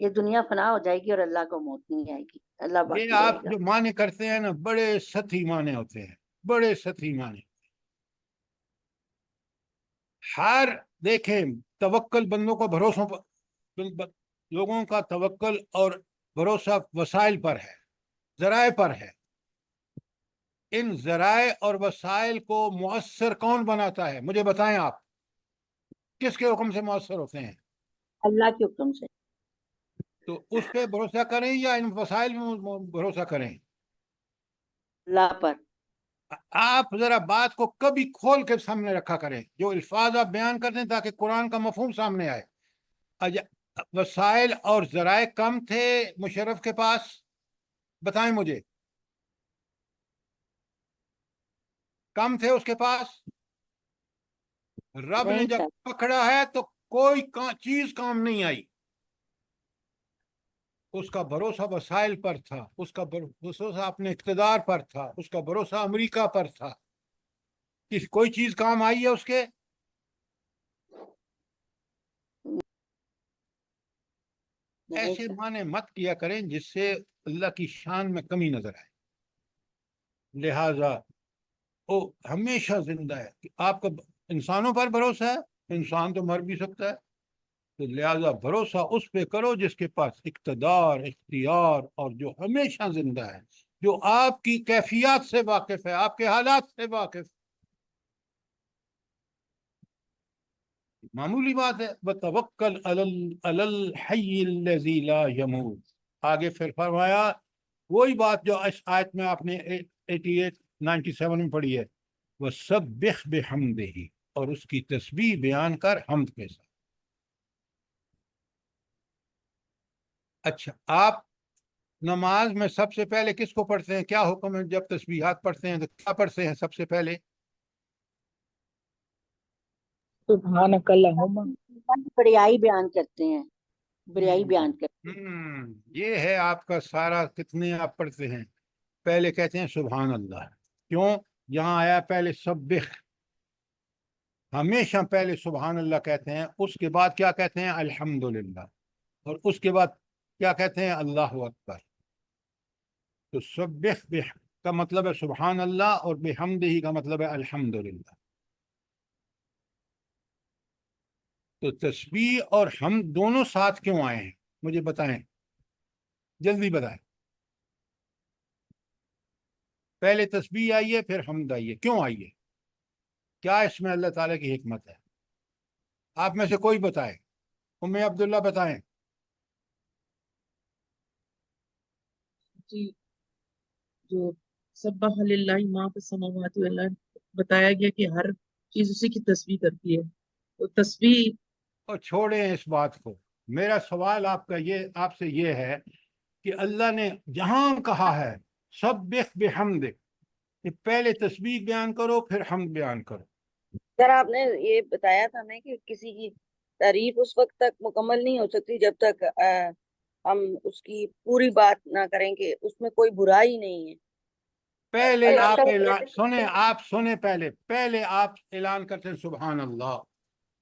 یہ دنیا فنا ہو جائے گی اور اللہ کو موت نہیں آئے گی، اللہ یہ باقی رہے آپ گا۔ جو معنی کرتے ہیں نا، بڑے سطحی معنی ہوتے ہیں، بڑے سطحی معنی۔ ہر دیکھیں، توکل بندوں کا بھروسوں پر، لوگوں کا توکل اور بھروسہ وسائل پر ہے، ذرائع پر ہے۔ ان ذرائع اور وسائل کو مؤثر کون بناتا ہے؟ مجھے بتائیں، آپ کس کے حکم سے مؤثر ہوتے ہیں؟ اللہ کے حکم سے۔ تو اس پہ بھروسہ کریں یا ان وسائل میں بھروسہ کریں؟ اللہ پر. آپ ذرا بات کو کبھی کھول کے سامنے رکھا کریں، جو الفاظ آپ بیان کرتے ہیں تاکہ قرآن کا مفہوم سامنے آئے. وسائل اور ذرائع کم تھے مشرف کے پاس؟ بتائیں مجھے، کم تھے اس کے پاس؟ رب نے نہیں جب سر. پکڑا ہے تو کوئی چیز کام نہیں آئی. اس کا بھروسہ وسائل پر تھا، اس کا بھروسہ اپنے اقتدار پر تھا، اس کا بھروسہ امریکہ پر تھا. کوئی چیز کام آئی ہے اس کے؟ نہیں ایسے سر. معنی مت کیا کریں جس سے اللہ کی شان میں کمی نظر آئے. لہذا وہ ہمیشہ زندہ ہے. کہ آپ کا انسانوں پر بھروسہ ہے، انسان تو مر بھی سکتا ہے، تو لہذا بھروسہ اس پہ کرو جس کے پاس اقتدار، اختیار اور جو ہمیشہ زندہ ہے، جو آپ کی کیفیات سے واقف ہے، آپ کے حالات سے واقف. معمولی بات ہے. وَتَوَكَّلْ عَلَى الْحَيِّ الَّذِي لَا يَمُوتُ. آگے پھر فرمایا وہی بات جو اس آیت میں آپ نے 97 میں پڑھی ہے، وَسَبِّحْ بِحَمْدِهِ، اور اس کی تسبیح بیان کر حمد کے ساتھ. اچھا، آپ نماز میں سب سے پہلے کس کو پڑھتے ہیں؟ کیا حکم ہے جب تسبیحات پڑھتے ہیں تو کیا پڑھتے ہیں سب سے پہلے؟ سبحانک اللہم. بڑیائی بیان کرتے ہیں، بڑیائی بیان کرتے ہیں. یہ ہے آپ کا سارا. کتنے آپ پڑھتے ہیں؟ پہلے کہتے ہیں سبحان اللہ. کیوں؟ یہاں آیا پہلے سبح، ہمیشہ پہلے سبحان اللہ کہتے ہیں، اس کے بعد کیا کہتے ہیں؟ الحمدللہ، اور اس کے بعد کیا کہتے ہیں؟ اللہ اکبر. تو سبح کا مطلب ہے سبحان اللہ، اور بحمدہ کا مطلب ہے الحمدللہ. تو تسبیح اور حمد دونوں ساتھ کیوں آئے ہیں؟ مجھے بتائیں، جلدی بتائیں. پہلے تسبیح آئی ہے پھر حمد آئی ہے، کیوں آئی ہے؟ کیا اس میں اللہ تعالیٰ کی حکمت ہے؟ آپ میں سے کوئی بتائے. ام عبداللہ بتائیں. جی، جو سبح للہ ما فی السماوات والارض بتایا گیا کہ ہر چیز اسی کی تسبیح کرتی ہے، تو تسبیح. اور چھوڑیں اس بات کو. میرا سوال آپ سے یہ ہے کہ اللہ نے جہاں کہا ہے سبح بحمد، کہ پہلے تسبیح بیان کرو پھر حمد بیان کرو. سر آپ نے یہ بتایا تھا نا کہ کسی کی تعریف اس وقت تک مکمل نہیں ہو سکتی جب تک ہم اس کی پوری بات نہ کریں کہ اس میں کوئی برائی نہیں ہے. پہلے اللہ آپ تعالیٰ سنیں پہلے آپ اعلان کرتے ہیں سبحان اللہ،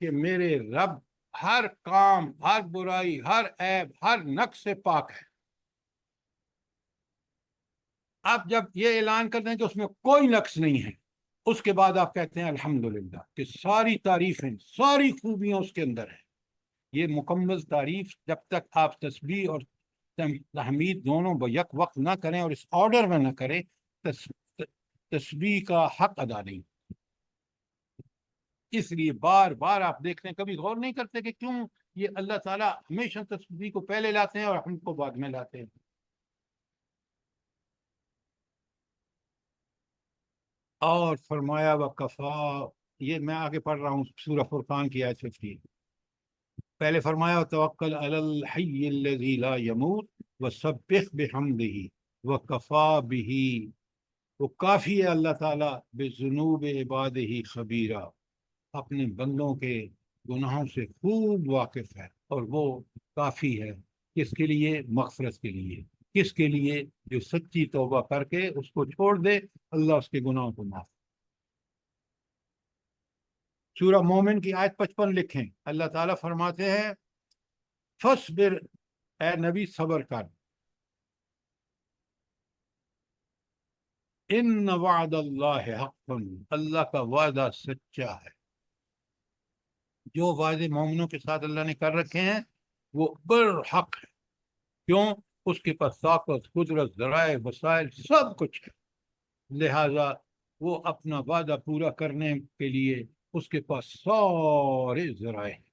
کہ میرے رب ہر کام، ہر برائی، ہر عیب، ہر نقص سے پاک ہے. آپ جب یہ اعلان کرتے ہیں کہ اس میں کوئی نقص نہیں ہے، اس کے بعد آپ کہتے ہیں الحمدللہ، کہ ساری تعریفیں، ساری خوبیاں اس کے اندر ہیں. یہ مکمل تعریف جب تک آپ تسبیح اور تحمید دونوں یک وقت نہ کریں اور اس آرڈر میں نہ کریں، تسبیح کا حق ادا نہیں. اس لیے بار بار آپ دیکھتے ہیں، کبھی غور نہیں کرتے کہ کیوں یہ اللہ تعالیٰ ہمیشہ تسبیح کو پہلے لاتے ہیں اور ہم کو بعد میں لاتے ہیں. اور فرمایا وکفا، یہ میں آگے پڑھ رہا ہوں سورہ فرقان کی آیت 50. پہلے فرمایا توکل علی الحی الذی لا یموت وسبح بحمدہ وکفا بہ، وہ کافی ہے اللہ تعالیٰ بذنوب عبادہ خبیرہ، اپنے بندوں کے گناہوں سے خوب واقف ہے، اور وہ کافی ہے کس کے لیے؟ مغفرت کے لیے. کس کے لیے؟ جو سچی توبہ کر کے اس کو چھوڑ دے، اللہ اس کے گناہوں کو معاف. سورہ مومن کی آیت 55 لکھیں. اللہ تعالیٰ فرماتے ہیں فصبر، اے نبی صبر کر، ان وعد اللہ حق، اللہ کا وعدہ سچا ہے. جو وعدے مومنوں کے ساتھ اللہ نے کر رکھے ہیں وہ برحق ہے. کیوں؟ اس کے پاس طاقت، قدرت، ذرائع، وسائل سب کچھ ہے. لہذا وہ اپنا وعدہ پورا کرنے کے لیے اس کے پاس سارے ذرائع ہیں.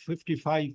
55,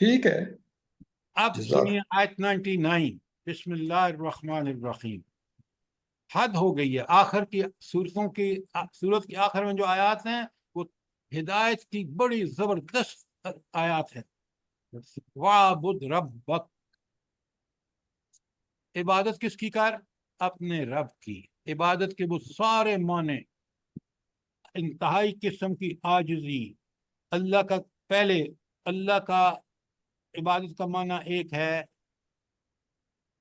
ٹھیک ہے. اب جزاک سنیے آیت 99. بسم اللہ الرحمن الرحیم. حد ہو گئی ہے. آخر کی سورت کی آخر میں جو آیات ہیں وہ ہدایت کی بڑی زبردست آیات ہیں. وَاعْبُدْ رَبَّكَ. عبادت کس کی کر؟ اپنے رب کی. عبادت کے وہ سارے معنی، انتہائی قسم کی عاجزی. اللہ کا پہلے اللہ کا عبادت کا معنی ایک ہے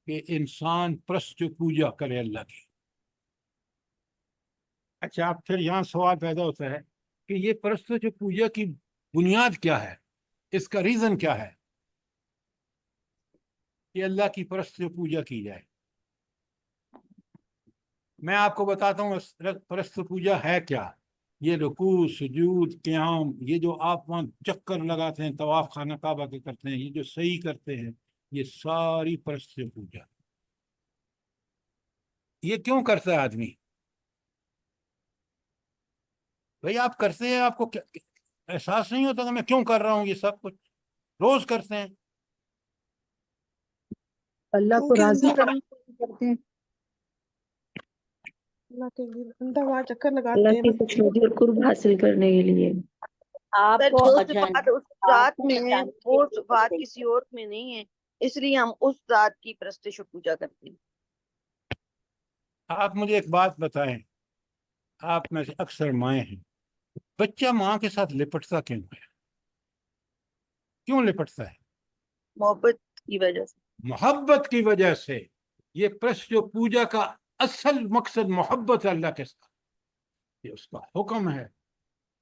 کہ انسان پرست پوجا کرے اللہ کی. اچھا، اب پھر یہاں سوال پیدا ہوتا ہے کہ یہ پرست پوجا کی بنیاد کیا ہے، اس کا ریزن کیا ہے کہ اللہ کی پرست پوجا کی جائے. میں آپ کو بتاتا ہوں پرست پوجا ہے کیا. یہ رکوع، سجود، قیام، یہ جو آپ وہاں چکر لگاتے ہیں، طواف خانہ کعبہ کے کرتے ہیں، یہ جو صحیح کرتے ہیں، یہ ساری پرست پوجا. یہ کیوں کرتا ہے آدمی؟ بھائی آپ کرتے ہیں، آپ کو احساس نہیں ہوتا کہ میں کیوں کر رہا ہوں؟ یہ سب کچھ روز کرتے ہیں. اللہ کو راضی کرنے کے لیے کرتے ہیں. اللہ کے لیے بندہ وہاں چکر لگاتے اللہ ہیں. کی خوشنودی اور قرب حاصل کرنے کے لیے. آپ سر کو جو اجان صفات اس آپ ذات کو میں ہیں اجانب وہ کے صفات لیے کسی اور میں نہیں ہے، اس لیے ہم اس ذات کی پرستش و پوجا کرتے ہیں. آپ مجھے ایک بات بتائیں، آپ میں سے اکثر مائیں ہیں، بچہ ماں کے ساتھ لپٹتا کیوں ہے؟ کیوں لپٹتا ہے؟ محبت کی وجہ سے. محبت کی وجہ سے. یہ پرست پوجا کا اصل مقصد محبت ہے اللہ کے ساتھ. یہ اس کا حکم ہے.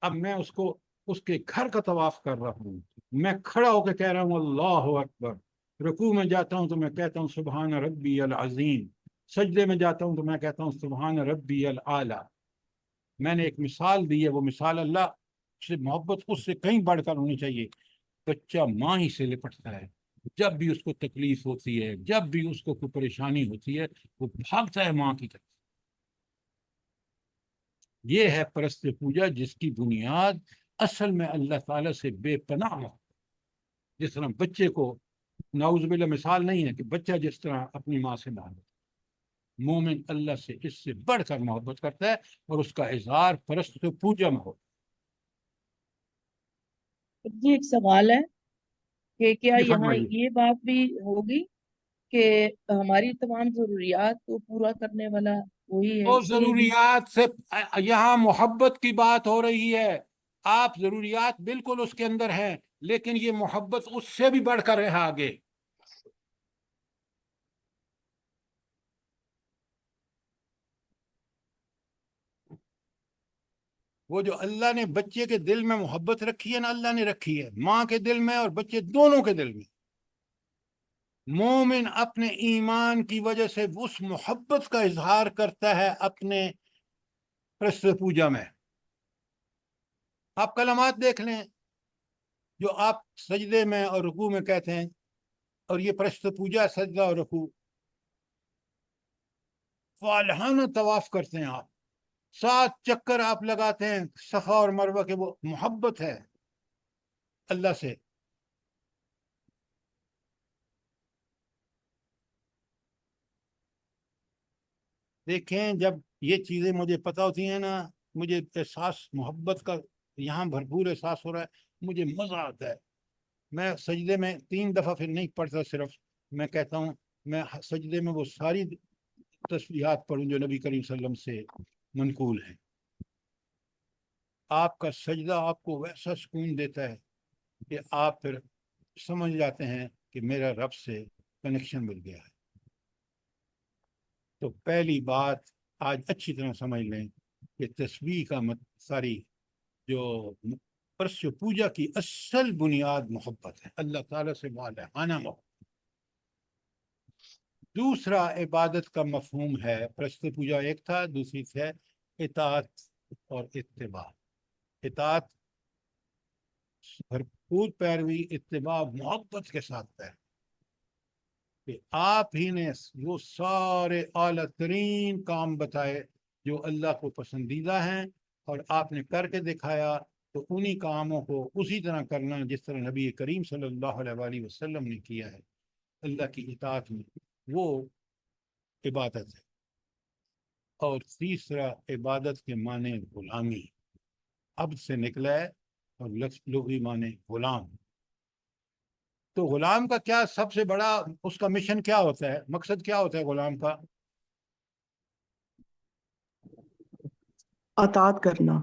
اب میں اس کے گھر کا طواف کر رہا ہوں، میں کھڑا ہو کے کہہ رہا ہوں اللہ اکبر. رکوع میں جاتا ہوں تو میں کہتا ہوں سبحان ربی العظیم. سجدے میں جاتا ہوں تو میں کہتا ہوں سبحان ربی العالی. میں نے ایک مثال دی ہے، وہ مثال اللہ سے محبت اس سے کہیں بڑھ کر ہونی چاہیے. بچہ ماں ہی سے لپٹتا ہے. جب بھی اس کو تکلیف ہوتی ہے، جب بھی اس کو کوئی پریشانی ہوتی ہے، وہ بھاگتا ہے ماں کی طرف. یہ ہے پرست پوجا، جس کی بنیاد اصل میں اللہ تعالیٰ سے بے پناہ ہے. جس طرح بچے کو، نعوذ باللہ مثال نہیں ہے کہ بچہ جس طرح اپنی ماں سے محبت، مومن اللہ سے اس سے بڑھ کر محبت کرتا ہے اور اس کا اظہار پرست پوجا میں ہو. جی ایک سوال ہے کہ کیا جی یہاں فرمائیے. یہ بات بھی ہوگی کہ ہماری تمام ضروریات کو پورا کرنے والا وہی ہے، وہ اس لیے بھی ضروریات سے یہاں محبت کی بات ہو رہی ہے. آپ ضروریات بالکل اس کے اندر ہیں، لیکن یہ محبت اس سے بھی بڑھ کر ہے آگے. وہ جو اللہ نے بچے کے دل میں محبت رکھی ہے نا، اللہ نے رکھی ہے ماں کے دل میں اور بچے دونوں کے دل میں. مومن اپنے ایمان کی وجہ سے اس محبت کا اظہار کرتا ہے اپنے پرست پوجا میں. آپ کلمات دیکھ لیں جو آپ سجدے میں اور رکوع میں کہتے ہیں، اور یہ پرست پوجا سجدہ اور رکوع. فالحانہ طواف کرتے ہیں آپ، 7 چکر آپ لگاتے ہیں صفا اور مروہ کے، وہ محبت ہے اللہ سے. دیکھیں جب یہ چیزیں مجھے پتہ ہوتی ہیں نا، مجھے احساس محبت کا یہاں بھرپور احساس ہو رہا ہے، مجھے مزہ آتا ہے. میں سجدے میں 3 دفعہ پھر نہیں پڑھتا، صرف میں کہتا ہوں میں سجدے میں وہ ساری تسبیحات پڑھوں جو نبی کریم صلی اللہ علیہ وسلم سے منقول ہیں. آپ کا سجدہ آپ کو ویسا سکون دیتا ہے کہ آپ پھر سمجھ جاتے ہیں کہ میرا رب سے کنیکشن مل گیا ہے. تو پہلی بات آج اچھی طرح سمجھ لیں کہ تسبیح کا ساری جو پرست پوجا کی اصل بنیاد محبت ہے، اللہ تعالیٰ سے مالحانہ محبت. دوسرا عبادت کا مفہوم ہے. پرست پوجا ایک تھا، دوسری ہے اطاعت اور اتباع. اطاعت بھرپور پیروی، اتباع محبت کے ساتھ پیروی، کہ آپ ہی نے وہ سارے اعلیٰ ترین کام بتائے جو اللہ کو پسندیدہ ہیں، اور آپ نے کر کے دکھایا تو انہی کاموں کو اسی طرح کرنا جس طرح نبی کریم صلی اللہ علیہ وسلم نے کیا ہے اللہ کی اطاعت میں، وہ عبادت ہے۔ اور تیسرا عبادت کے معنی غلامی، عبد سے نکلا ہے اور لغوی معنی غلام۔ تو غلام کا کیا سب سے بڑا اس کا مشن کیا ہوتا ہے، مقصد کیا ہوتا ہے غلام کا؟ اطاعت کرنا،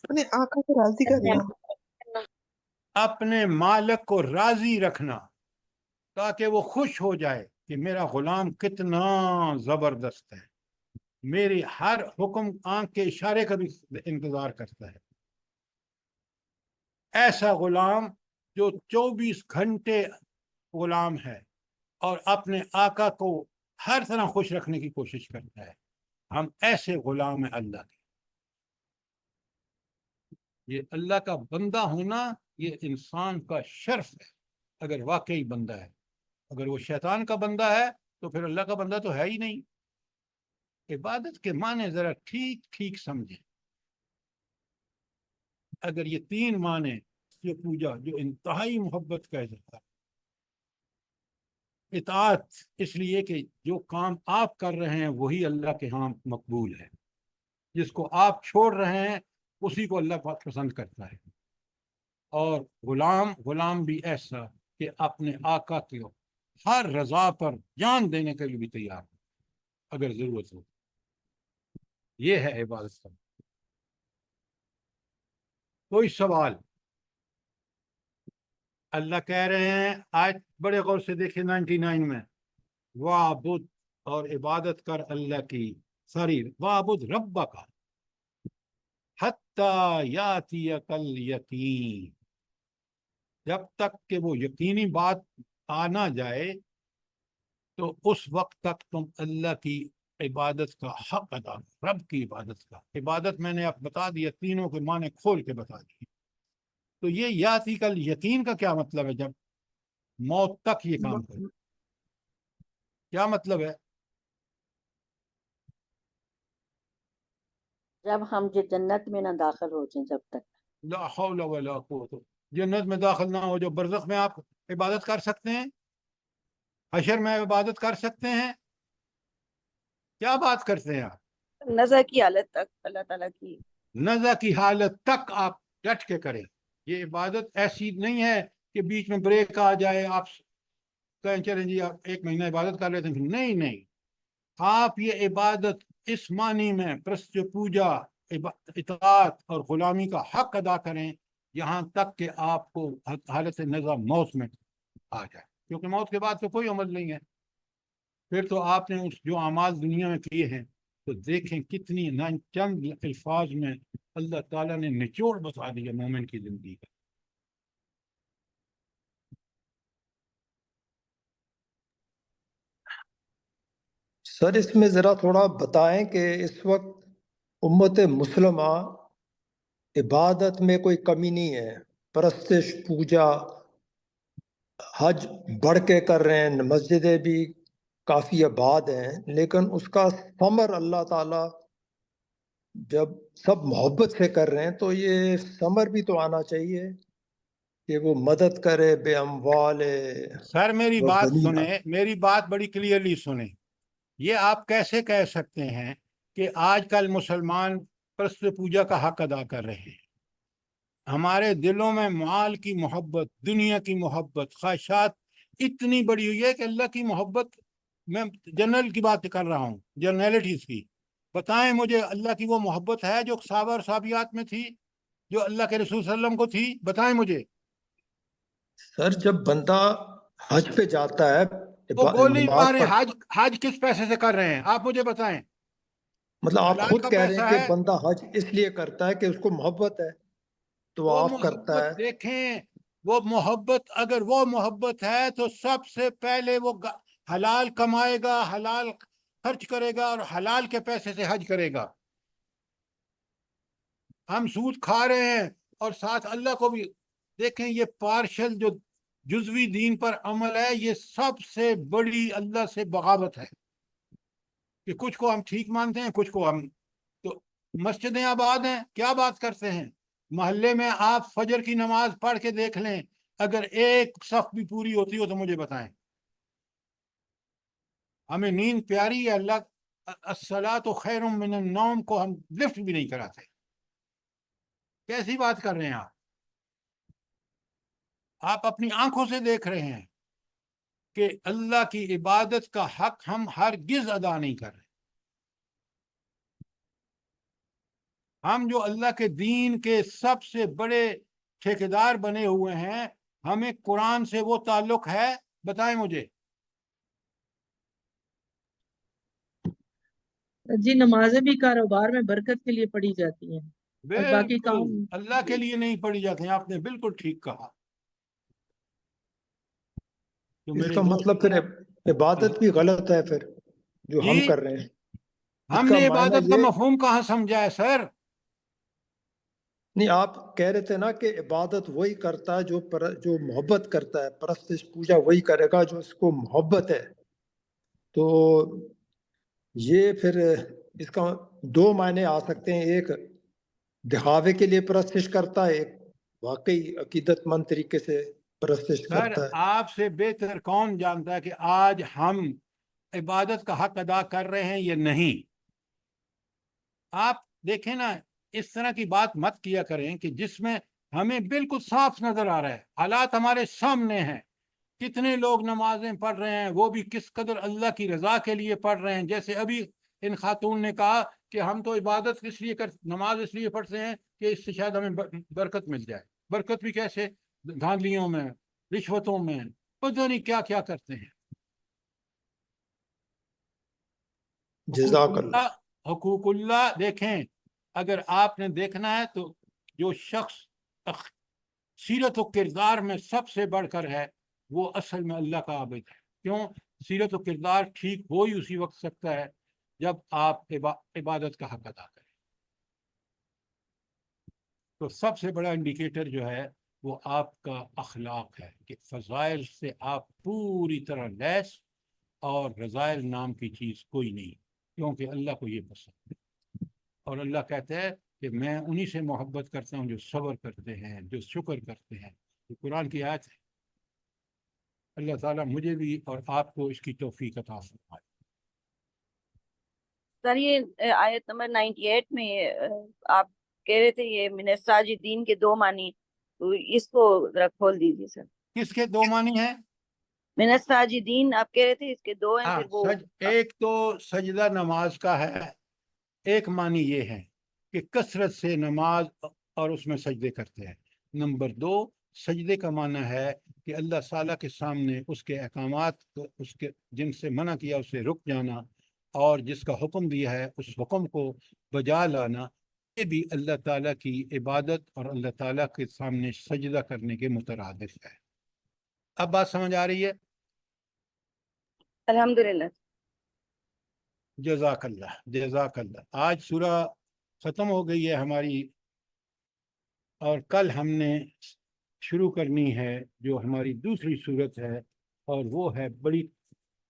اپنے آقا کو راضی کرنا، اپنے مالک کو راضی رکھنا تاکہ وہ خوش ہو جائے کہ میرا غلام کتنا زبردست ہے، میری ہر حکم آنکھ کے اشارے کا بھی انتظار کرتا ہے۔ ایسا غلام جو 24 گھنٹے غلام ہے اور اپنے آقا کو ہر طرح خوش رکھنے کی کوشش کرتا ہے، ہم ایسے غلام ہیں اللہ کے۔ یہ اللہ کا بندہ ہونا یہ انسان کا شرف ہے اگر واقعی بندہ ہے۔ اگر وہ شیطان کا بندہ ہے تو پھر اللہ کا بندہ تو ہے ہی نہیں۔ عبادت کے معنی ذرا ٹھیک ٹھیک سمجھیں۔ اگر یہ 3 معنی جو پوجا، جو انتہائی محبت کا اظہار، اطاعت اس لیے کہ جو کام آپ کر رہے ہیں وہی اللہ کے ہاں مقبول ہے، جس کو آپ چھوڑ رہے ہیں اسی کو اللہ بہت پسند کرتا ہے۔ اور غلام بھی ایسا کہ اپنے آقا کے ہر رضا پر جان دینے کے لیے بھی تیار ہو اگر ضرورت ہو۔ یہ ہے عبادت کا۔ کوئی سوال؟ اللہ کہہ رہے ہیں، آیت بڑے غور سے دیکھیں 99 میں، وَعْبُدْ، اور عبادت کر اللہ کی، وَعْبُدْ رَبَّكَ حَتَّى يَأْتِيَكَ الْيَقِينُ، جب تک کہ وہ یقینی بات آ نہ جائے تو اس وقت تک تم اللہ کی عبادت کا حق ادا کرو، رب کی عبادت کا۔ عبادت میں نے آپ بتا دیا، تینوں کے معنی کھول کے بتا دیے۔ تو یہ یاتی کل یقین کا کیا مطلب ہے؟ جب موت تک یہ کام کرے، کیا مطلب ہے؟ جب ہم جنت میں نہ داخل ہو جائیں، جب تک۔ لا حول ولا قوت، جنت میں داخل نہ ہو جو برزخ میں آپ عبادت کر سکتے ہیں، حشر میں عبادت کر سکتے ہیں، کیا بات کرتے ہیں آپ؟ نزع کی حالت تک اللہ تعالیٰ کی نزع کی حالت تک آپ ڈٹ کے کریں۔ یہ عبادت ایسی نہیں ہے کہ بیچ میں بریک آ جائے، آپ کہیں چلیں جی آپ 1 مہینہ عبادت کر لیتے ہیں، نہیں، آپ یہ عبادت اس معنی میں پرست پوجا، اطاعت اور غلامی کا حق ادا کریں یہاں تک کہ آپ کو حالت نزع موت میں آ جائے، کیونکہ موت کے بعد تو کوئی عمل نہیں ہے۔ پھر تو آپ نے جو اعمال دنیا میں کیے ہیں تو دیکھیں کتنی چند الفاظ میں اللہ تعالیٰ نے نچوڑ بتا دیا مومن کی زندگی کا۔ سر اس میں ذرا تھوڑا بتائیں کہ اس وقت امت مسلمہ عبادت میں کوئی کمی نہیں ہے، پرستش، پوجا، حج بڑھ کے کر رہے ہیں، مسجدیں بھی کافی آباد ہیں، لیکن اس کا ثمر اللہ تعالیٰ جب سب محبت سے کر رہے ہیں تو یہ ثمر بھی تو آنا چاہیے کہ وہ مدد کرے بے اموال سر میری و بات بنین۔ سنیں، میری بات بڑی کلیئرلی سنیں۔ یہ آپ کیسے کہہ سکتے ہیں کہ آج کل مسلمان پرست پوجا کا حق ادا کر رہے ہیں؟ ہمارے دلوں میں مال کی محبت، دنیا کی محبت، خواہشات اتنی بڑی ہوئی ہے کہ اللہ کی محبت، میں جنرل کی بات کر رہا ہوں، جنرلٹیز کی۔ بتائیں مجھے اللہ کی وہ محبت ہے جو صحابہ اور صحابیات میں تھی، جو اللہ کے رسول صلی اللہ علیہ وسلم کو تھی؟ بتائیں مجھے۔ سر جب بندہ حج پہ جاتا ہے، وہ گولی نماز مارے، پڑھ، حج کس پیسے سے کر رہے ہیں آپ مجھے بتائیں؟ مطلب آپ حلال خود کا کہہ رہے پیسہ ہیں کہ ہے۔ بندہ حج اس لیے کرتا ہے کہ اس کو محبت ہے، تو وہ آپ کرتا ہے۔ محبت دیکھیں، وہ محبت اگر وہ محبت ہے تو سب سے پہلے وہ حلال کمائے گا، حلال خرچ کرے گا اور حلال کے پیسے سے حج کرے گا۔ ہم سود کھا رہے ہیں اور ساتھ اللہ کو بھی دیکھیں۔ یہ پارشل جو جزوی دین پر عمل ہے، یہ سب سے بڑی اللہ سے بغاوت ہے کہ کچھ کو ہم ٹھیک مانتے ہیں، کچھ کو ہم۔ تو مسجدیں آباد ہیں، کیا بات کرتے ہیں؟ محلے میں آپ فجر کی نماز پڑھ کے دیکھ لیں، اگر ایک صف بھی پوری ہوتی ہو تو مجھے بتائیں۔ ہمیں نیند پیاری ہے، اللہ الصلاۃ خیر من النوم کو ہم لفٹ بھی نہیں کراتے۔ کیسی بات کر رہے ہیں آپ اپنی آنکھوں سے دیکھ رہے ہیں کہ اللہ کی عبادت کا حق ہم ہرگز ادا نہیں کر رہے۔ ہم جو اللہ کے دین کے سب سے بڑے ٹھیکیدار بنے ہوئے ہیں، ہمیں قرآن سے وہ تعلق ہے؟ بتائیں مجھے۔ جی نمازیں بھی کاروبار میں برکت کے لیے پڑھی جاتی ہیں اور باقی کام بالکل اللہ کے لیے نہیں پڑھی جاتی ہیں، آپ نے بالکل ٹھیک کہا۔ تو اس میرے کا دوست، مطلب پھر عبادت بھی غلط ہے پھر جو ہم جی کر رہے ہیں۔ اس ہم کا نے معنی عبادت کا یہ مفہوم کہاں سمجھا ہے سر؟ نہیں، آپ کہہ رہے تھے نا کہ عبادت وہی کرتا ہے جو محبت کرتا ہے، پرستش پوجا وہی کرے گا جو اس کو محبت ہے۔ تو یہ پھر اس کا دو معنی آ سکتے ہیں، ایک دکھاوے کے لیے پرستش کرتا ہے، ایک واقعی عقیدت مند طریقے سے پرستش سر کرتا ہے۔ آپ سے بہتر کون جانتا ہے کہ آج ہم عبادت کا حق ادا کر رہے ہیں یا نہیں؟ آپ دیکھیں نا، اس طرح کی بات مت کیا کریں کہ جس میں ہمیں بالکل صاف نظر آ رہا ہے، حالات ہمارے سامنے ہیں، کتنے لوگ نمازیں پڑھ رہے ہیں، وہ بھی کس قدر اللہ کی رضا کے لیے پڑھ رہے ہیں۔ جیسے ابھی ان خاتون نے کہا کہ ہم تو عبادت اس لیے نماز اس لیے پڑھتے ہیں کہ اس سے شاید ہمیں برکت مل جائے۔ برکت بھی کیسے؟ دھاندلیوں میں، رشوتوں میں، پتہ نہیں کیا کیا کرتے ہیں۔ جزاک اللہ۔ حقوق اللہ دیکھیں، اگر آپ نے دیکھنا ہے تو جو شخص سیرت و کردار میں سب سے بڑھ کر ہے وہ اصل میں اللہ کا عابد ہے۔ کیوں؟ سیرت و کردار ٹھیک ہو ہی اسی وقت سکتا ہے جب آپ عبادت کا حق ادا کریں۔ تو سب سے بڑا انڈیکیٹر جو ہے وہ آپ کا اخلاق ہے کہ فضائل سے آپ پوری طرح لیس، اور رضائل نام کی چیز کوئی نہیں، کیونکہ اللہ کو یہ پسند ہے۔ اور اللہ کہتا ہے کہ میں انہی سے محبت کرتا ہوں جو صبر کرتے ہیں، جو شکر کرتے ہیں۔ یہ قرآن کی آیت ہے۔ اللہ تعالیٰ مجھے بھی اور آپ کو اس کی توفیق عطا فرمائے۔ سر یہ آیت نمبر 98 میں آپ کہہ رہے تھے یہ من الساجدین کے دو معنی، تو اس کو ذرا کھول دیجیے سر۔ کس کے دو معنی ہیں؟ من الساجدین آپ کہہ رہے تھے اس کے دو ہیں، پھر وہ ایک تو سجدہ نماز کا ہے، ایک معنی یہ ہے کہ کثرت سے نماز اور اس میں سجدے کرتے ہیں۔ نمبر دو، سجدے کا معنی ہے کہ اللہ تعالیٰ کے سامنے اس کے احکامات اس کے جن سے منع کیا اسے رک جانا، اور جس کا حکم دیا ہے اس حکم کو بجا لانا۔ یہ بھی اللہ تعالیٰ کی عبادت اور اللہ تعالیٰ کے سامنے سجدہ کرنے کے مترادف ہے۔ اب بات سمجھ آ رہی ہے؟ الحمدللہ۔ جزاک اللہ، جزاک اللہ۔ آج سورہ ختم ہو گئی ہے ہماری، اور کل ہم نے شروع کرنی ہے جو ہماری دوسری صورت ہے، اور وہ ہے بڑی،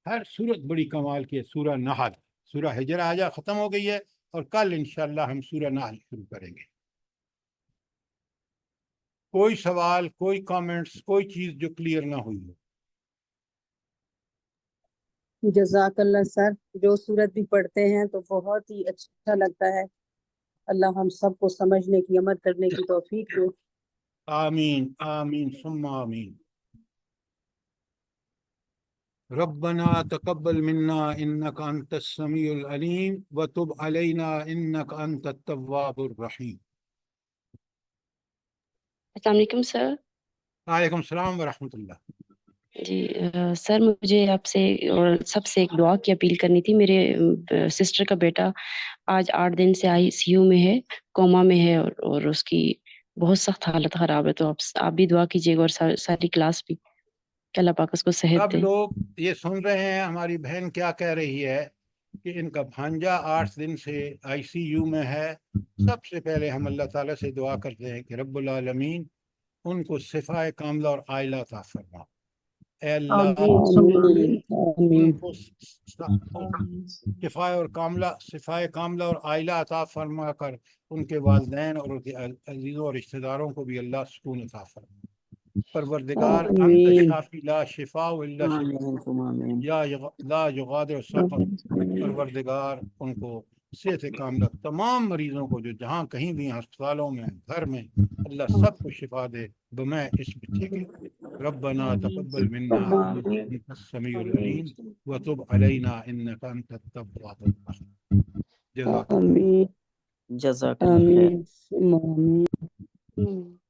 ہر صورت بڑی کمال کی ہے، سورہ نحل۔ سورہ ہجر آج ختم ہو گئی ہے، اور کل انشاءاللہ ہم سورہ نحل شروع کریں گے۔ کوئی سوال، کوئی کامنٹس، کوئی چیز جو کلیئر نہ ہوئی ہو؟ جزاک اللہ سر، جو سورت بھی پڑھتے ہیں تو بہت ہی اچھا لگتا ہے۔ اللہ ہم سب کو سمجھنے کی، عمل کرنے کی توفیق دے۔ آمین آمین ثم آمین۔ ربنا تقبل منا انك انت السميع العليم وتب علينا انك انت التواب الرحيم۔ السلام علیکم سر۔ وعلیکم السلام ورحمۃ اللہ۔ جی سر، مجھے آپ سے اور سب سے ایک دعا کی اپیل کرنی تھی۔ میرے سسٹر کا بیٹا آج 8 دن سے ICU میں ہے، کوما میں ہے، اور اس کی بہت سخت حالت خراب ہے۔ تو آپ بھی دعا کیجیے گا، اور ساری کلاس بھی، کہ اللہ پاک اس کو صحت سب دے۔ لوگ یہ سن رہے ہیں ہماری بہن کیا کہہ رہی ہے کہ ان کا بھانجا 8 دن سے ICU میں ہے۔ سب سے پہلے ہم اللہ تعالیٰ سے دعا کرتے ہیں کہ رب العالمین ان کو شفائے کاملہ اور عاجلہ عطا فرما۔ اے اللہ ان کو شفائے کاملہ اور عائلہ عطا فرما کر ان کے والدین اور ان کے عزیزوں اور رشتہ داروں کو بھی اللہ سکون عطا فرما. پروردگار انت شافی لا شفاء الا شفاء یا لا یغادر سقما. پروردگار ان کو صحت کاملہ تمام مریضوں کو جو جہاں کہیں بھی ہسپتالوں میں گھر میں اللہ سب کو شفا دے بمے اسم. ٹھیک ہے. ربنا تقبل منا انت السمیع العلیم وتب علینا انک انت التواب الرحیم. جزاک اللہ. جزاک اللہ خیر.